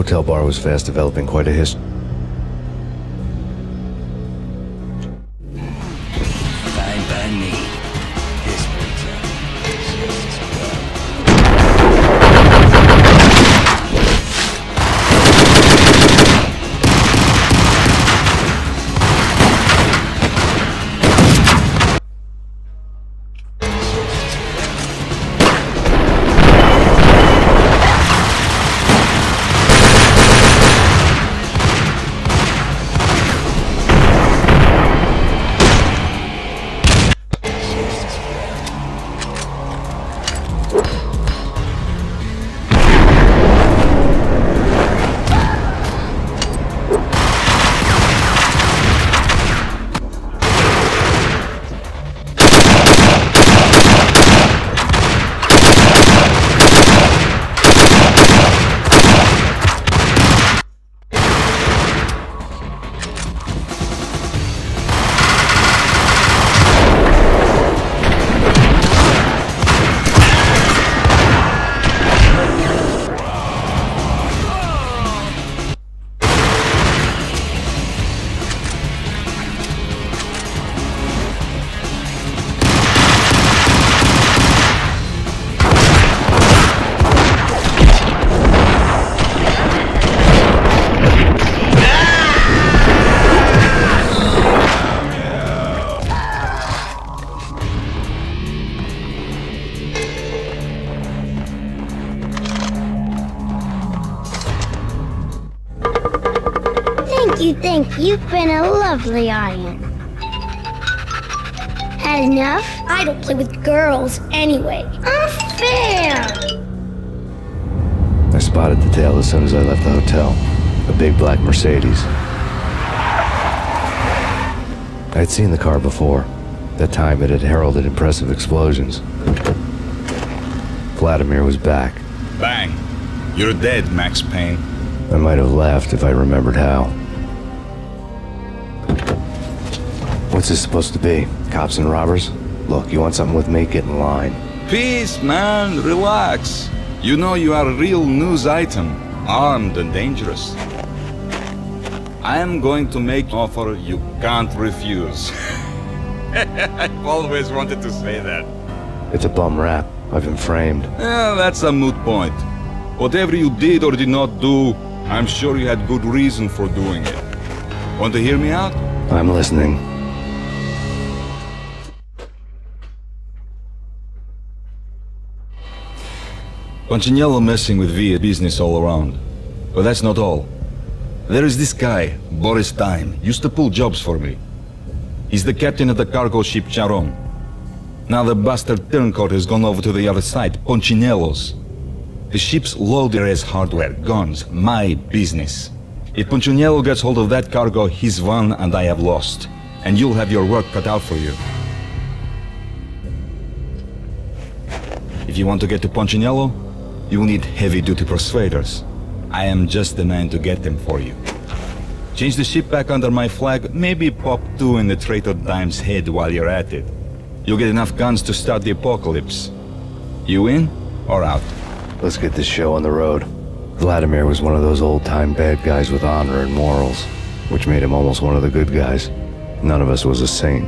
hotel bar was fast developing quite a history. Fine by me. This pizza. Thank you. You've been a lovely audience. Had enough? I don't play with girls anyway. Unfair! I spotted the tail as soon as I left the hotel. A big black Mercedes. I had seen the car before. That time it had heralded impressive explosions. Vladimir was back. Bang. You're dead, Max Payne. I might have laughed if I remembered how. What's this supposed to be? Cops and robbers? Look, you want something with me? Get in line. Peace, man. Relax. You know you are a real news item. Armed and dangerous. I am going to make an offer you can't refuse. I've always wanted to say that. It's a bum rap. I've been framed. Yeah, that's a moot point. Whatever you did or did not do, I'm sure you had good reason for doing it. Want to hear me out? I'm listening. Punchinello messing with V business all around. But that's not all. There is this guy, Boris Time, used to pull jobs for me. He's the captain of the cargo ship Charon. Now the bastard turncoat has gone over to the other side, Punchinello's. The ship's loaded as hardware, guns, my business. If Punchinello gets hold of that cargo, he's won and I have lost. And you'll have your work cut out for you. If you want to get to Punchinello, you will need heavy-duty persuaders. I am just the man to get them for you. Change the ship back under my flag, maybe pop 2 in the traitor Dime's head while you're at it. You'll get enough guns to start the apocalypse. You in or out? Let's get this show on the road. Vladimir was one of those old-time bad guys with honor and morals, which made him almost one of the good guys. None of us was a saint.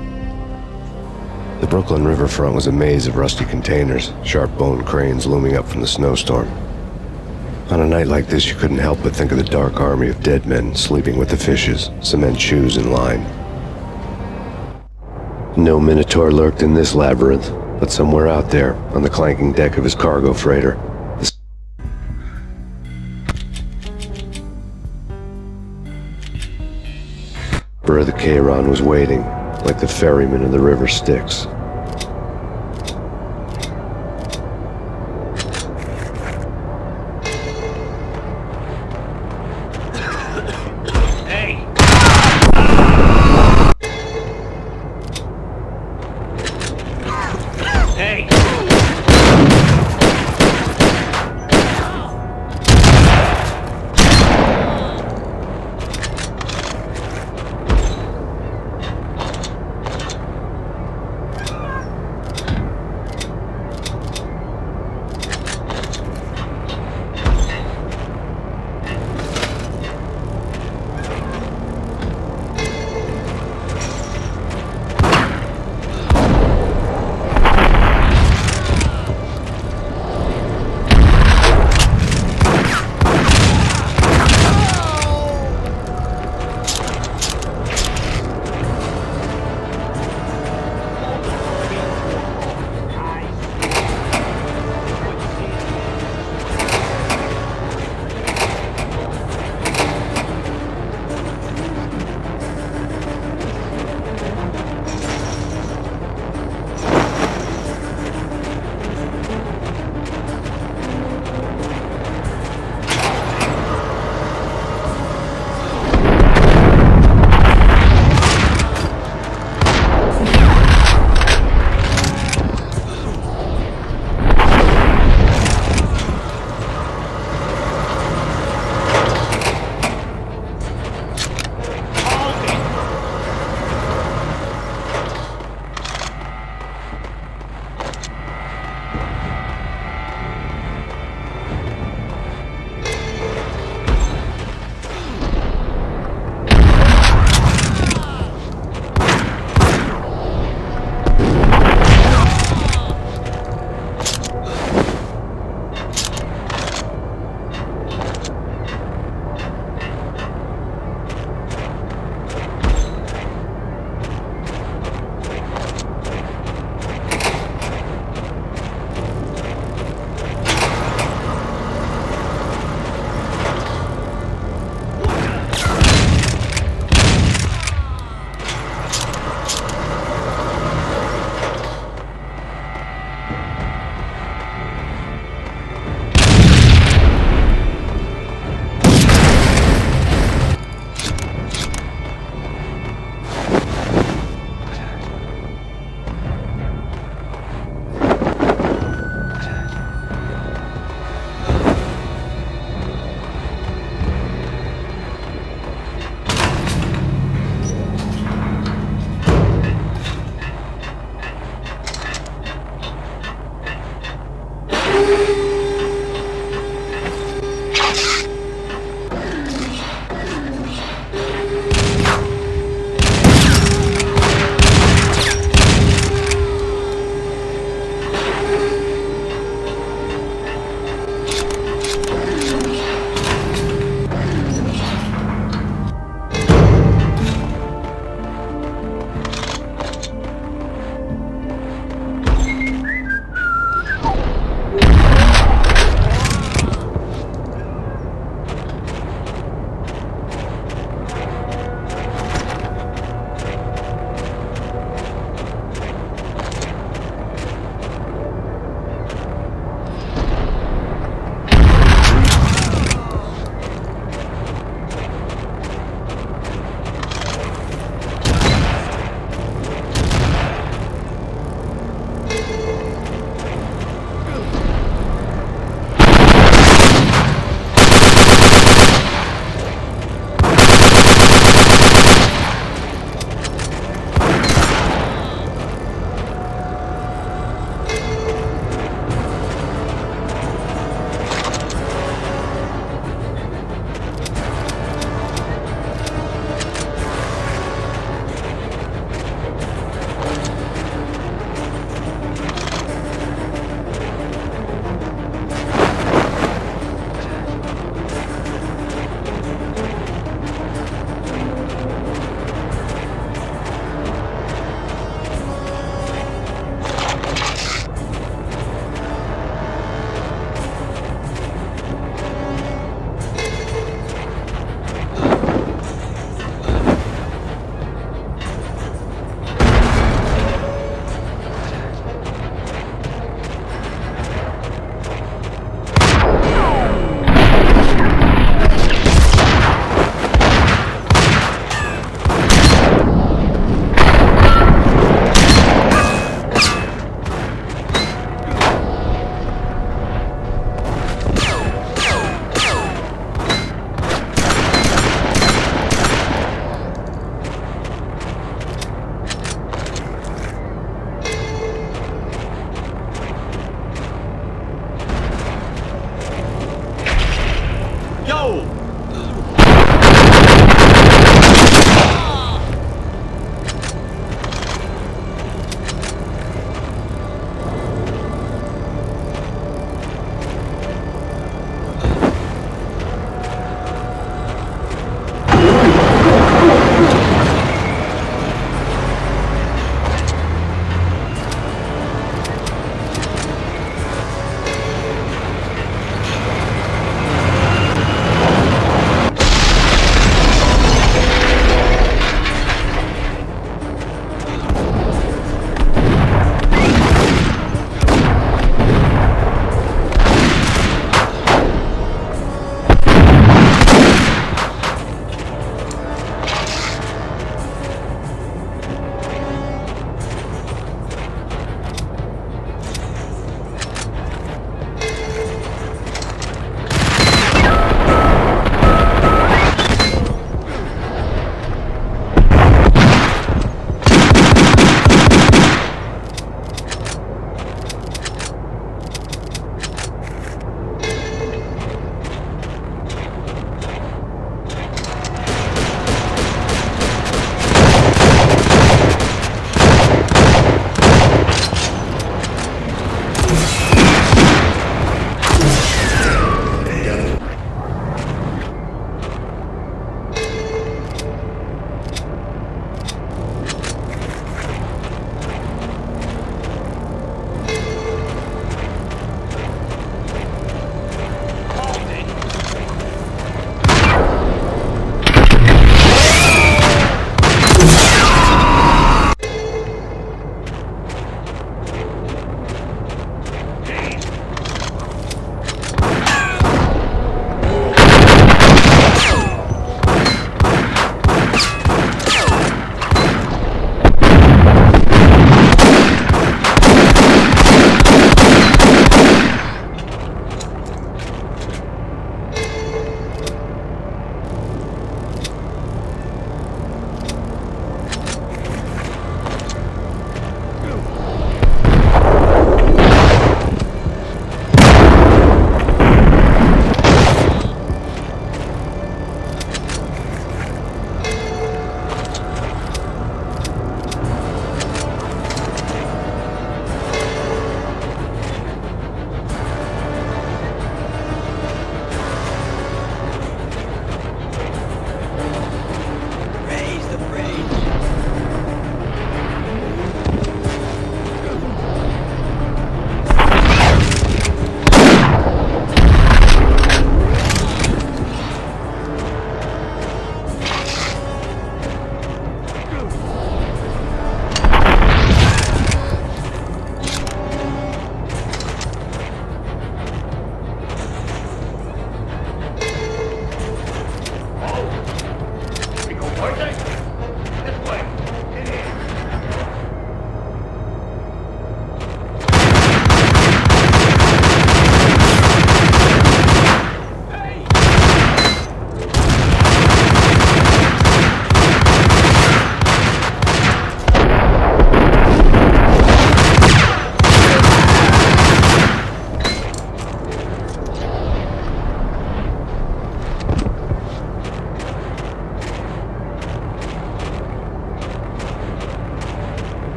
The Brooklyn riverfront was a maze of rusty containers, sharp-boned cranes looming up from the snowstorm. On a night like this, you couldn't help but think of the dark army of dead men sleeping with the fishes, cement shoes in line. No Minotaur lurked in this labyrinth, but somewhere out there, on the clanking deck of his cargo freighter, the of the Chiron was waiting, like the ferryman in the river Styx.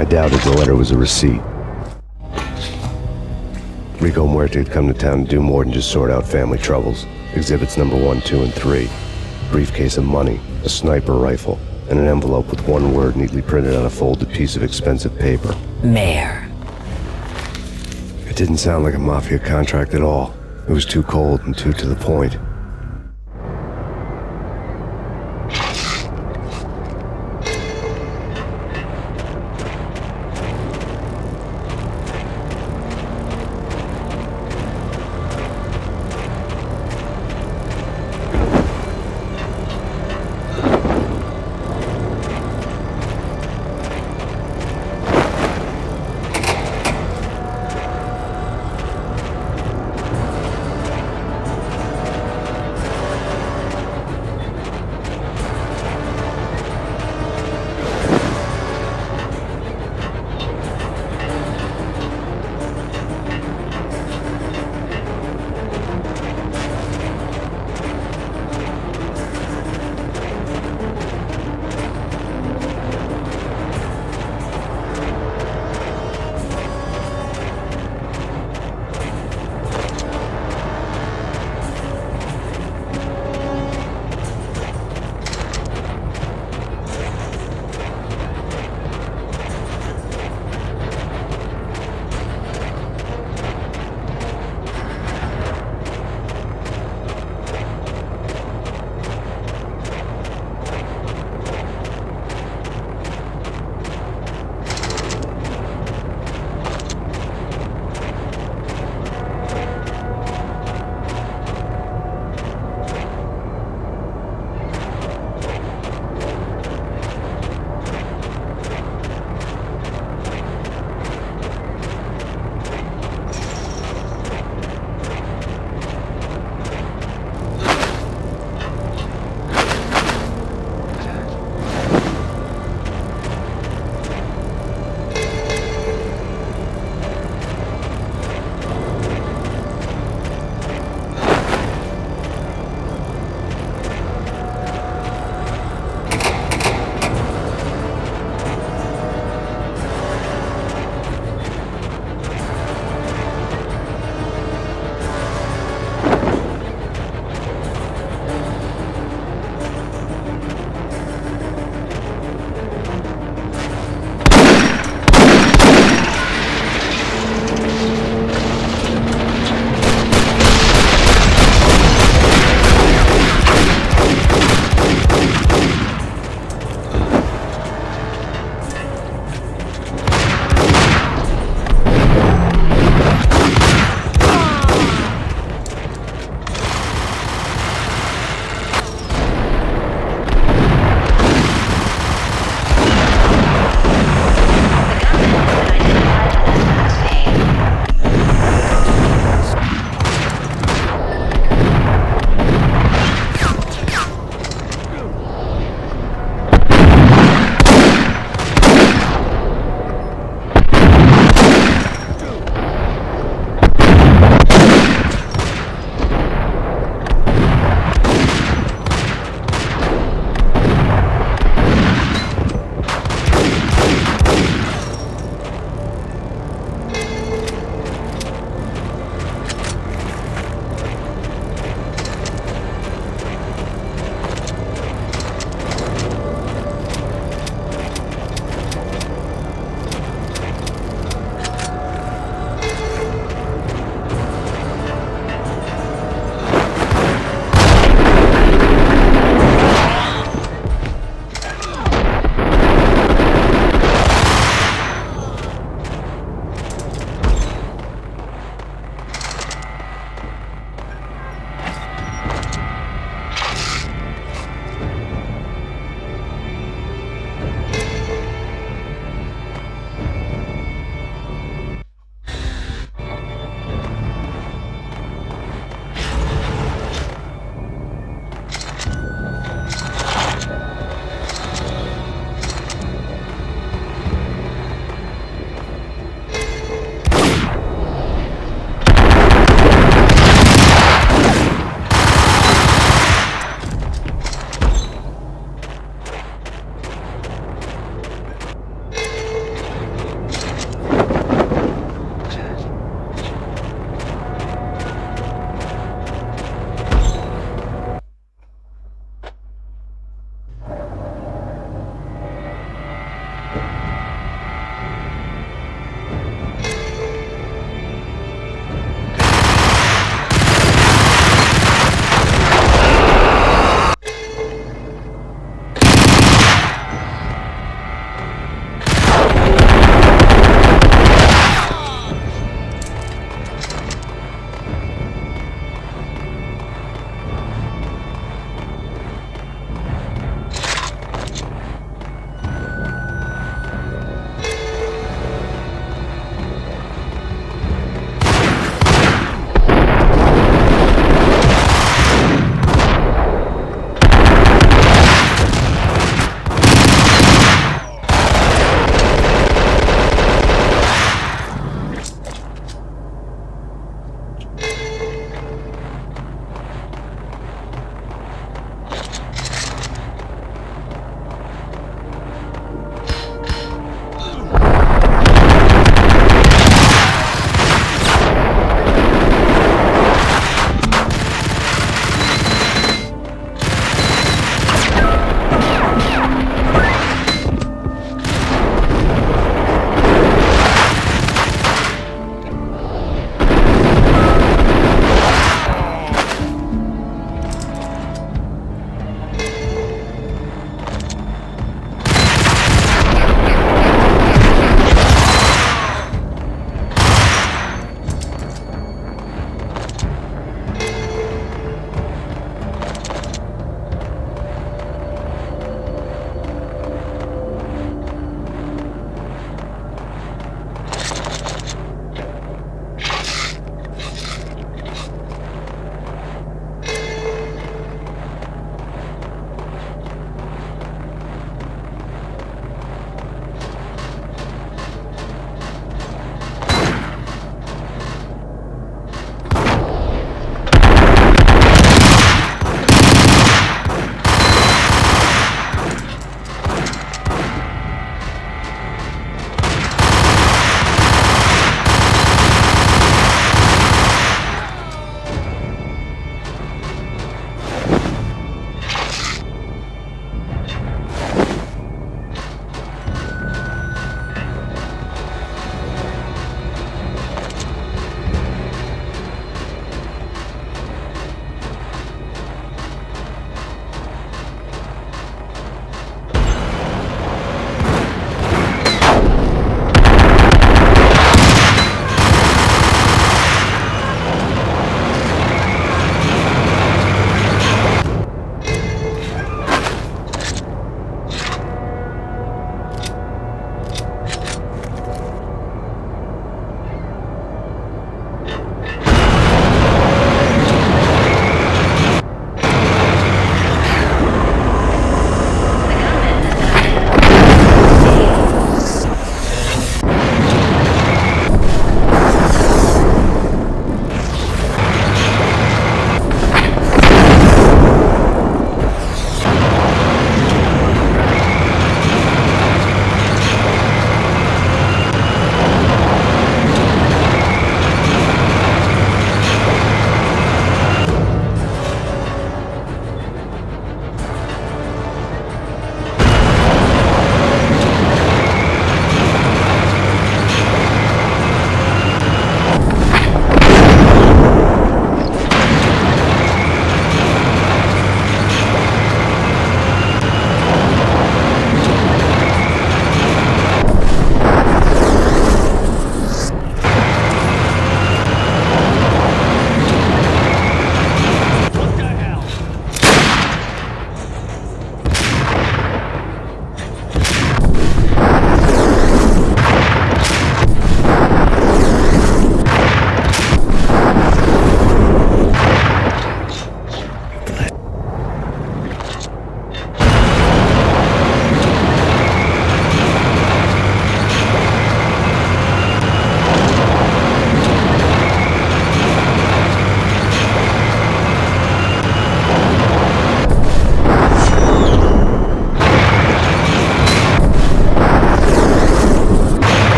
I doubted the letter was a receipt. Rico Muerte had come to town to do more than just sort out family troubles. Exhibits number 1, 2, and 3. Briefcase of money, a sniper rifle, and an envelope with one word neatly printed on a folded piece of expensive paper. Mayor. It didn't sound like a mafia contract at all. It was too cold and too to the point.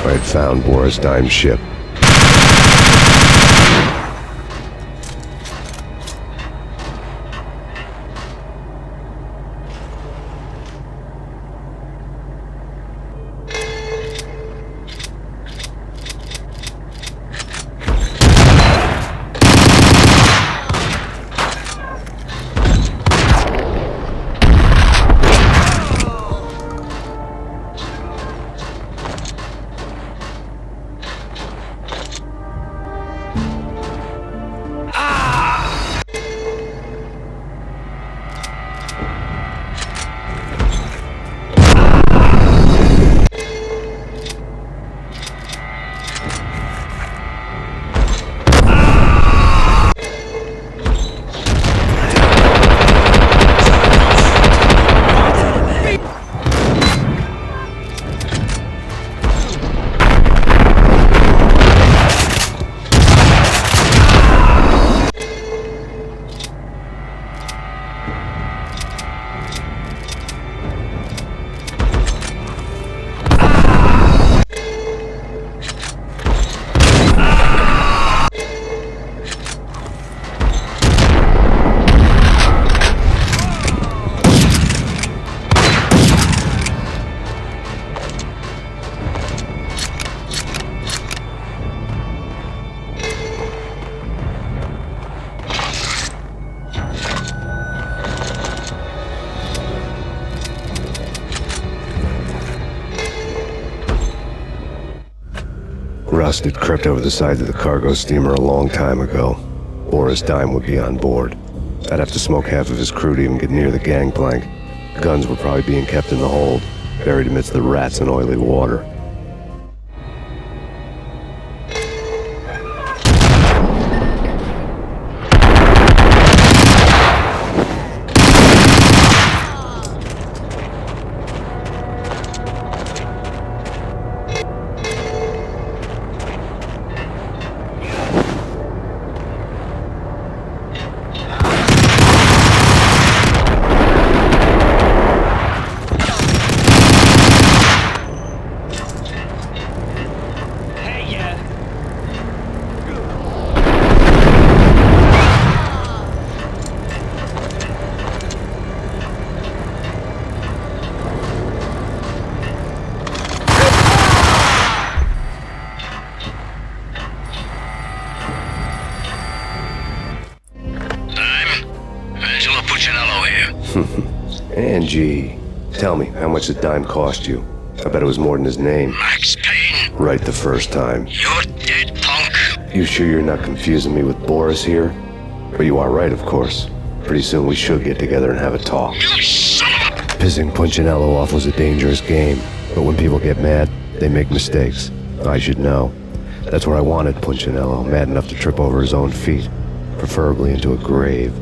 I had found Boris Dime's ship. Rust had crept over the sides of the cargo steamer a long time ago. Boris Dime would be on board. I'd have to smoke half of his crew to even get near the gangplank. The guns were probably being kept in the hold, buried amidst the rats and oily water. Angie, tell me, how much did Dime cost you? I bet it was more than his name. Max Payne. Right the first time. You're dead, punk. You sure you're not confusing me with Boris here? But you are right, of course. Pretty soon we should get together and have a talk. You son of a... Pissing Punchinello off was a dangerous game, but when people get mad, they make mistakes. I should know. That's where I wanted Punchinello, mad enough to trip over his own feet, preferably into a grave.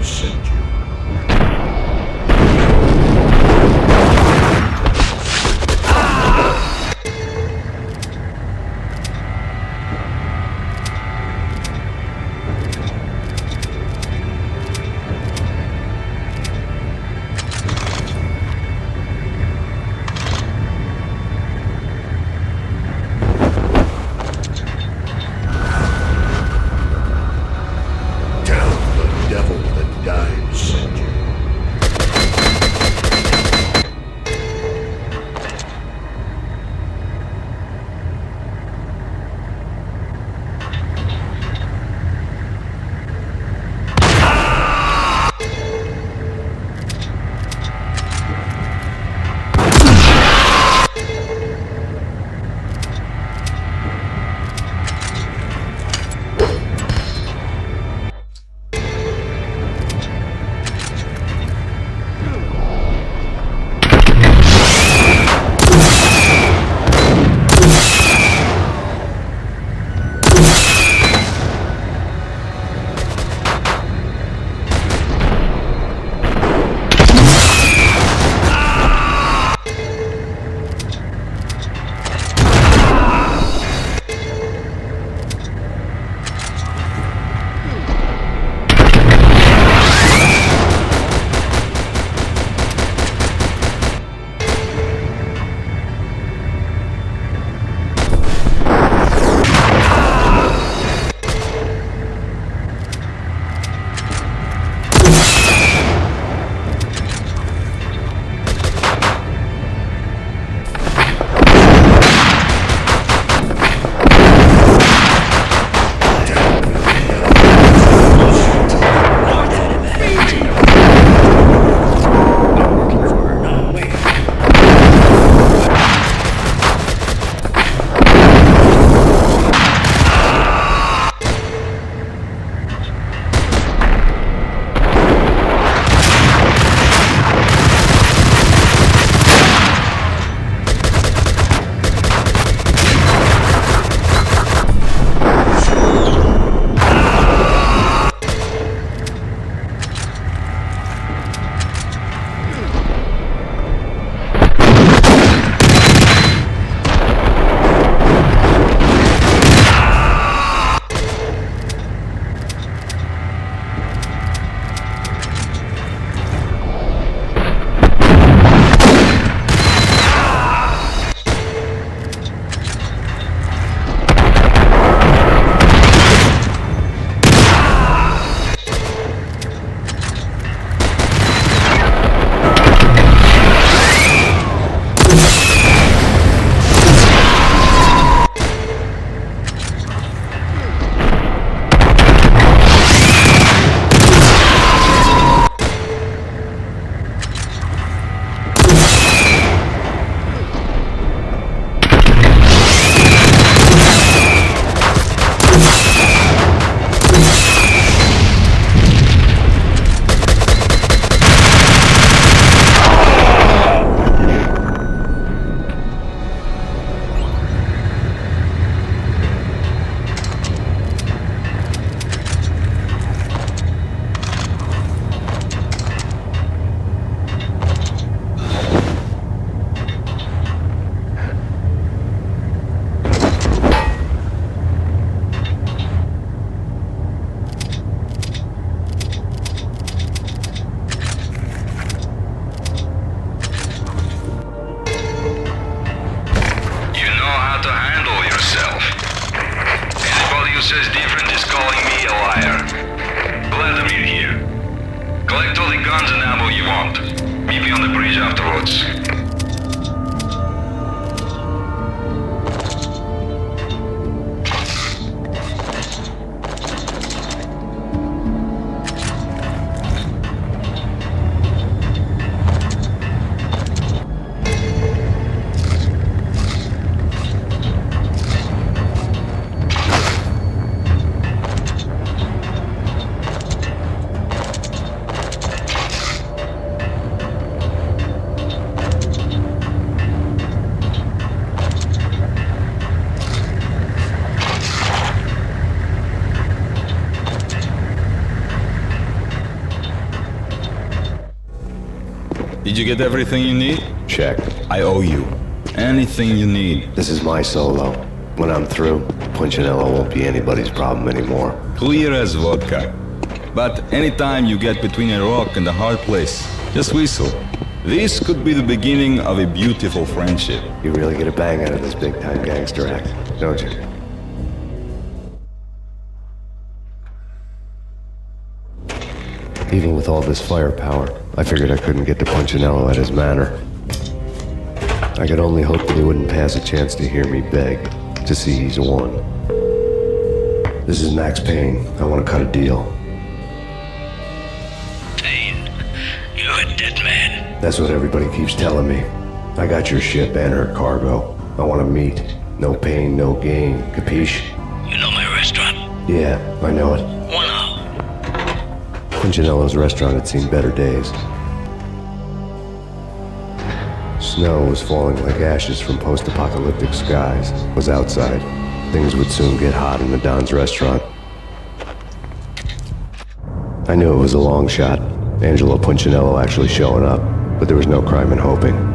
Shadows sent you. says different is calling me a liar. Vladimir here. Collect all the guns and ammo you want. Meet me on the bridge afterwards. Did you get everything you need? Check. I owe you. Anything you need. This is my solo. When I'm through, Punchinello won't be anybody's problem anymore. Clear as vodka. But anytime you get between a rock and a hard place, just whistle. This could be the beginning of a beautiful friendship. You really get a bang out of this big-time gangster act, don't you? Even with all this firepower, I figured I couldn't get to Punchinello at his manor. I could only hope that he wouldn't pass a chance to hear me beg, to see he's won. This is Max Payne. I want to cut a deal. Payne, you're a dead man. That's what everybody keeps telling me. I got your ship and her cargo. I want to meet. No pain, no gain. Capiche? You know my restaurant? Yeah, I know it. Wow. Punchinello's restaurant had seen better days. Snow was falling like ashes from post-apocalyptic skies. Was outside. Things would soon get hot in the Don's restaurant. I knew it was a long shot, Angelo Punchinello actually showing up, but there was no crime in hoping.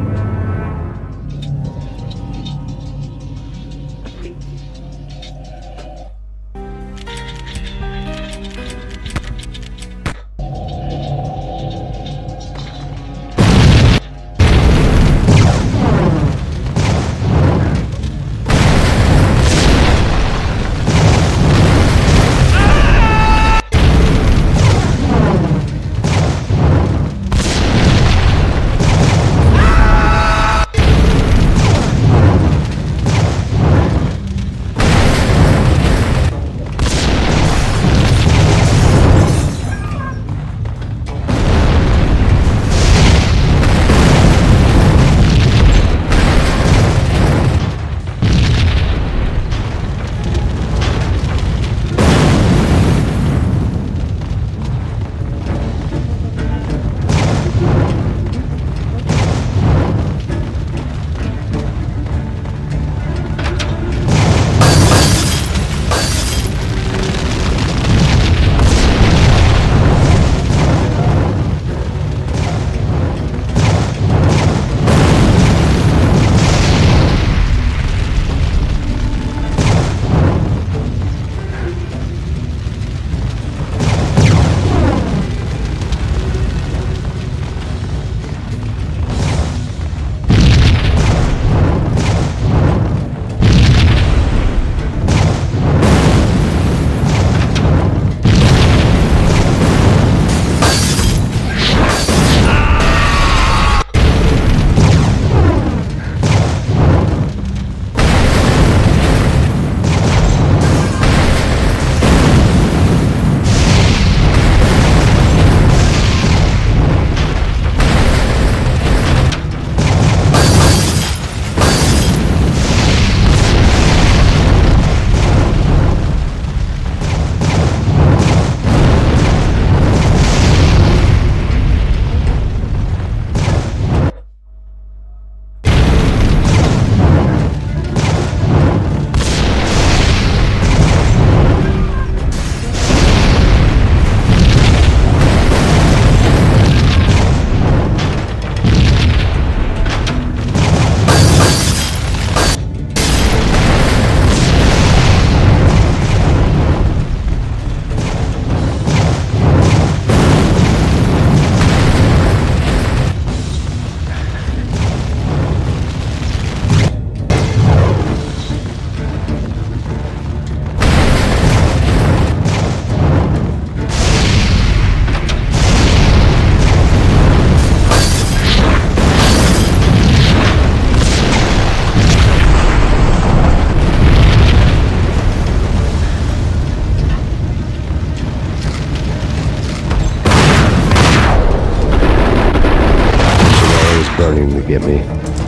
Burning to get me.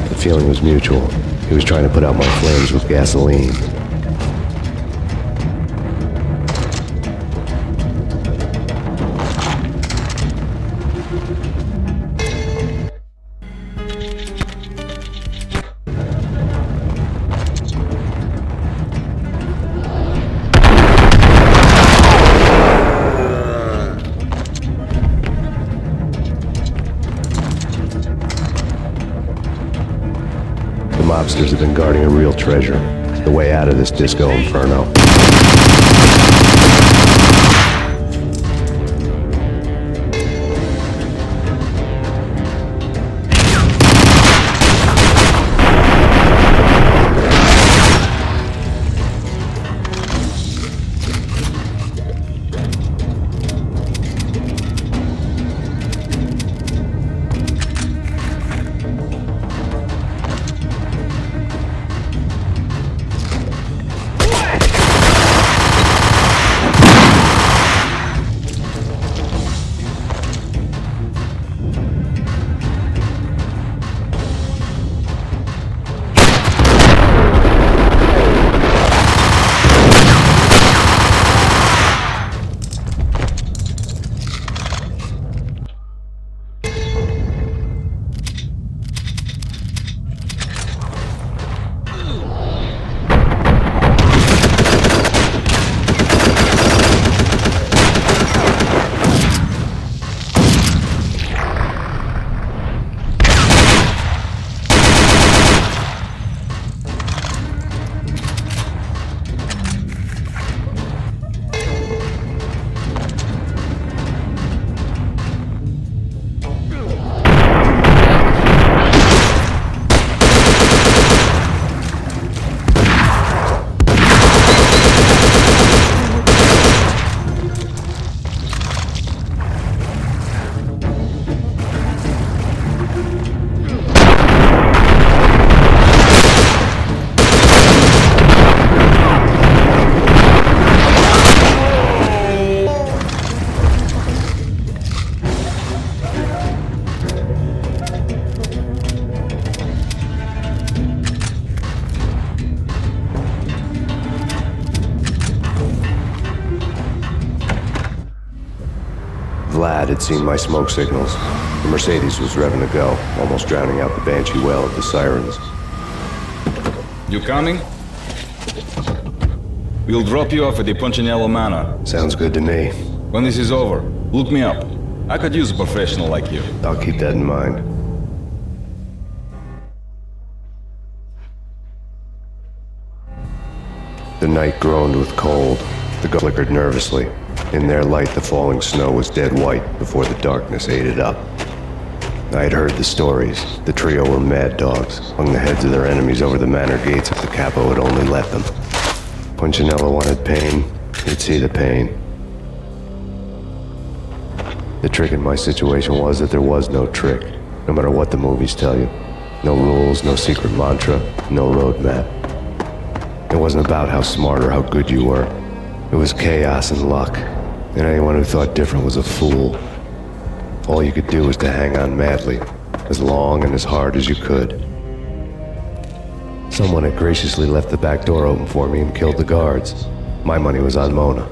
The feeling was mutual. He was trying to put out my flames with gasoline. mobsters have been guarding a real treasure. The way out of this disco inferno. Vlad had seen my smoke signals. The Mercedes was revving to go, almost drowning out the Banshee wail of the sirens. You coming? We'll drop you off at the Punchinello Manor. Sounds good to me. When this is over, look me up. I could use a professional like you. I'll keep that in mind. The night groaned with cold. The ghosts flickered nervously. In their light, the falling snow was dead white before the darkness ate it up. I had heard the stories. The trio were mad dogs, hung the heads of their enemies over the manor gates if the capo would only let them. Punchinello wanted Payne. He'd see the pain. The trick in my situation was that there was no trick, no matter what the movies tell you. No rules, no secret mantra, no roadmap. It wasn't about how smart or how good you were. It was chaos and luck, and anyone who thought different was a fool. All you could do was to hang on madly, as long and as hard as you could. Someone had graciously left the back door open for me and killed the guards. My money was on Mona.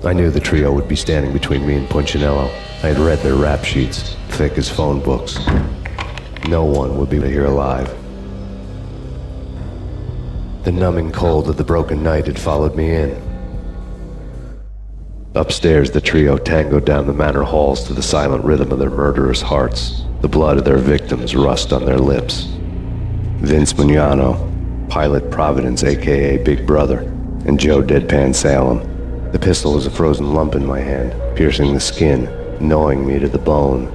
I knew the trio would be standing between me and Punchinello. I had read their rap sheets, thick as phone books. No one would be here alive. The numbing cold of the broken night had followed me in. Upstairs, the trio tangoed down the manor halls to the silent rhythm of their murderous hearts, the blood of their victims rust on their lips. Vince Mugnano, Pilot Providence aka Big Brother, and Joe Deadpan Salem. The pistol was a frozen lump in my hand, piercing the skin, gnawing me to the bone.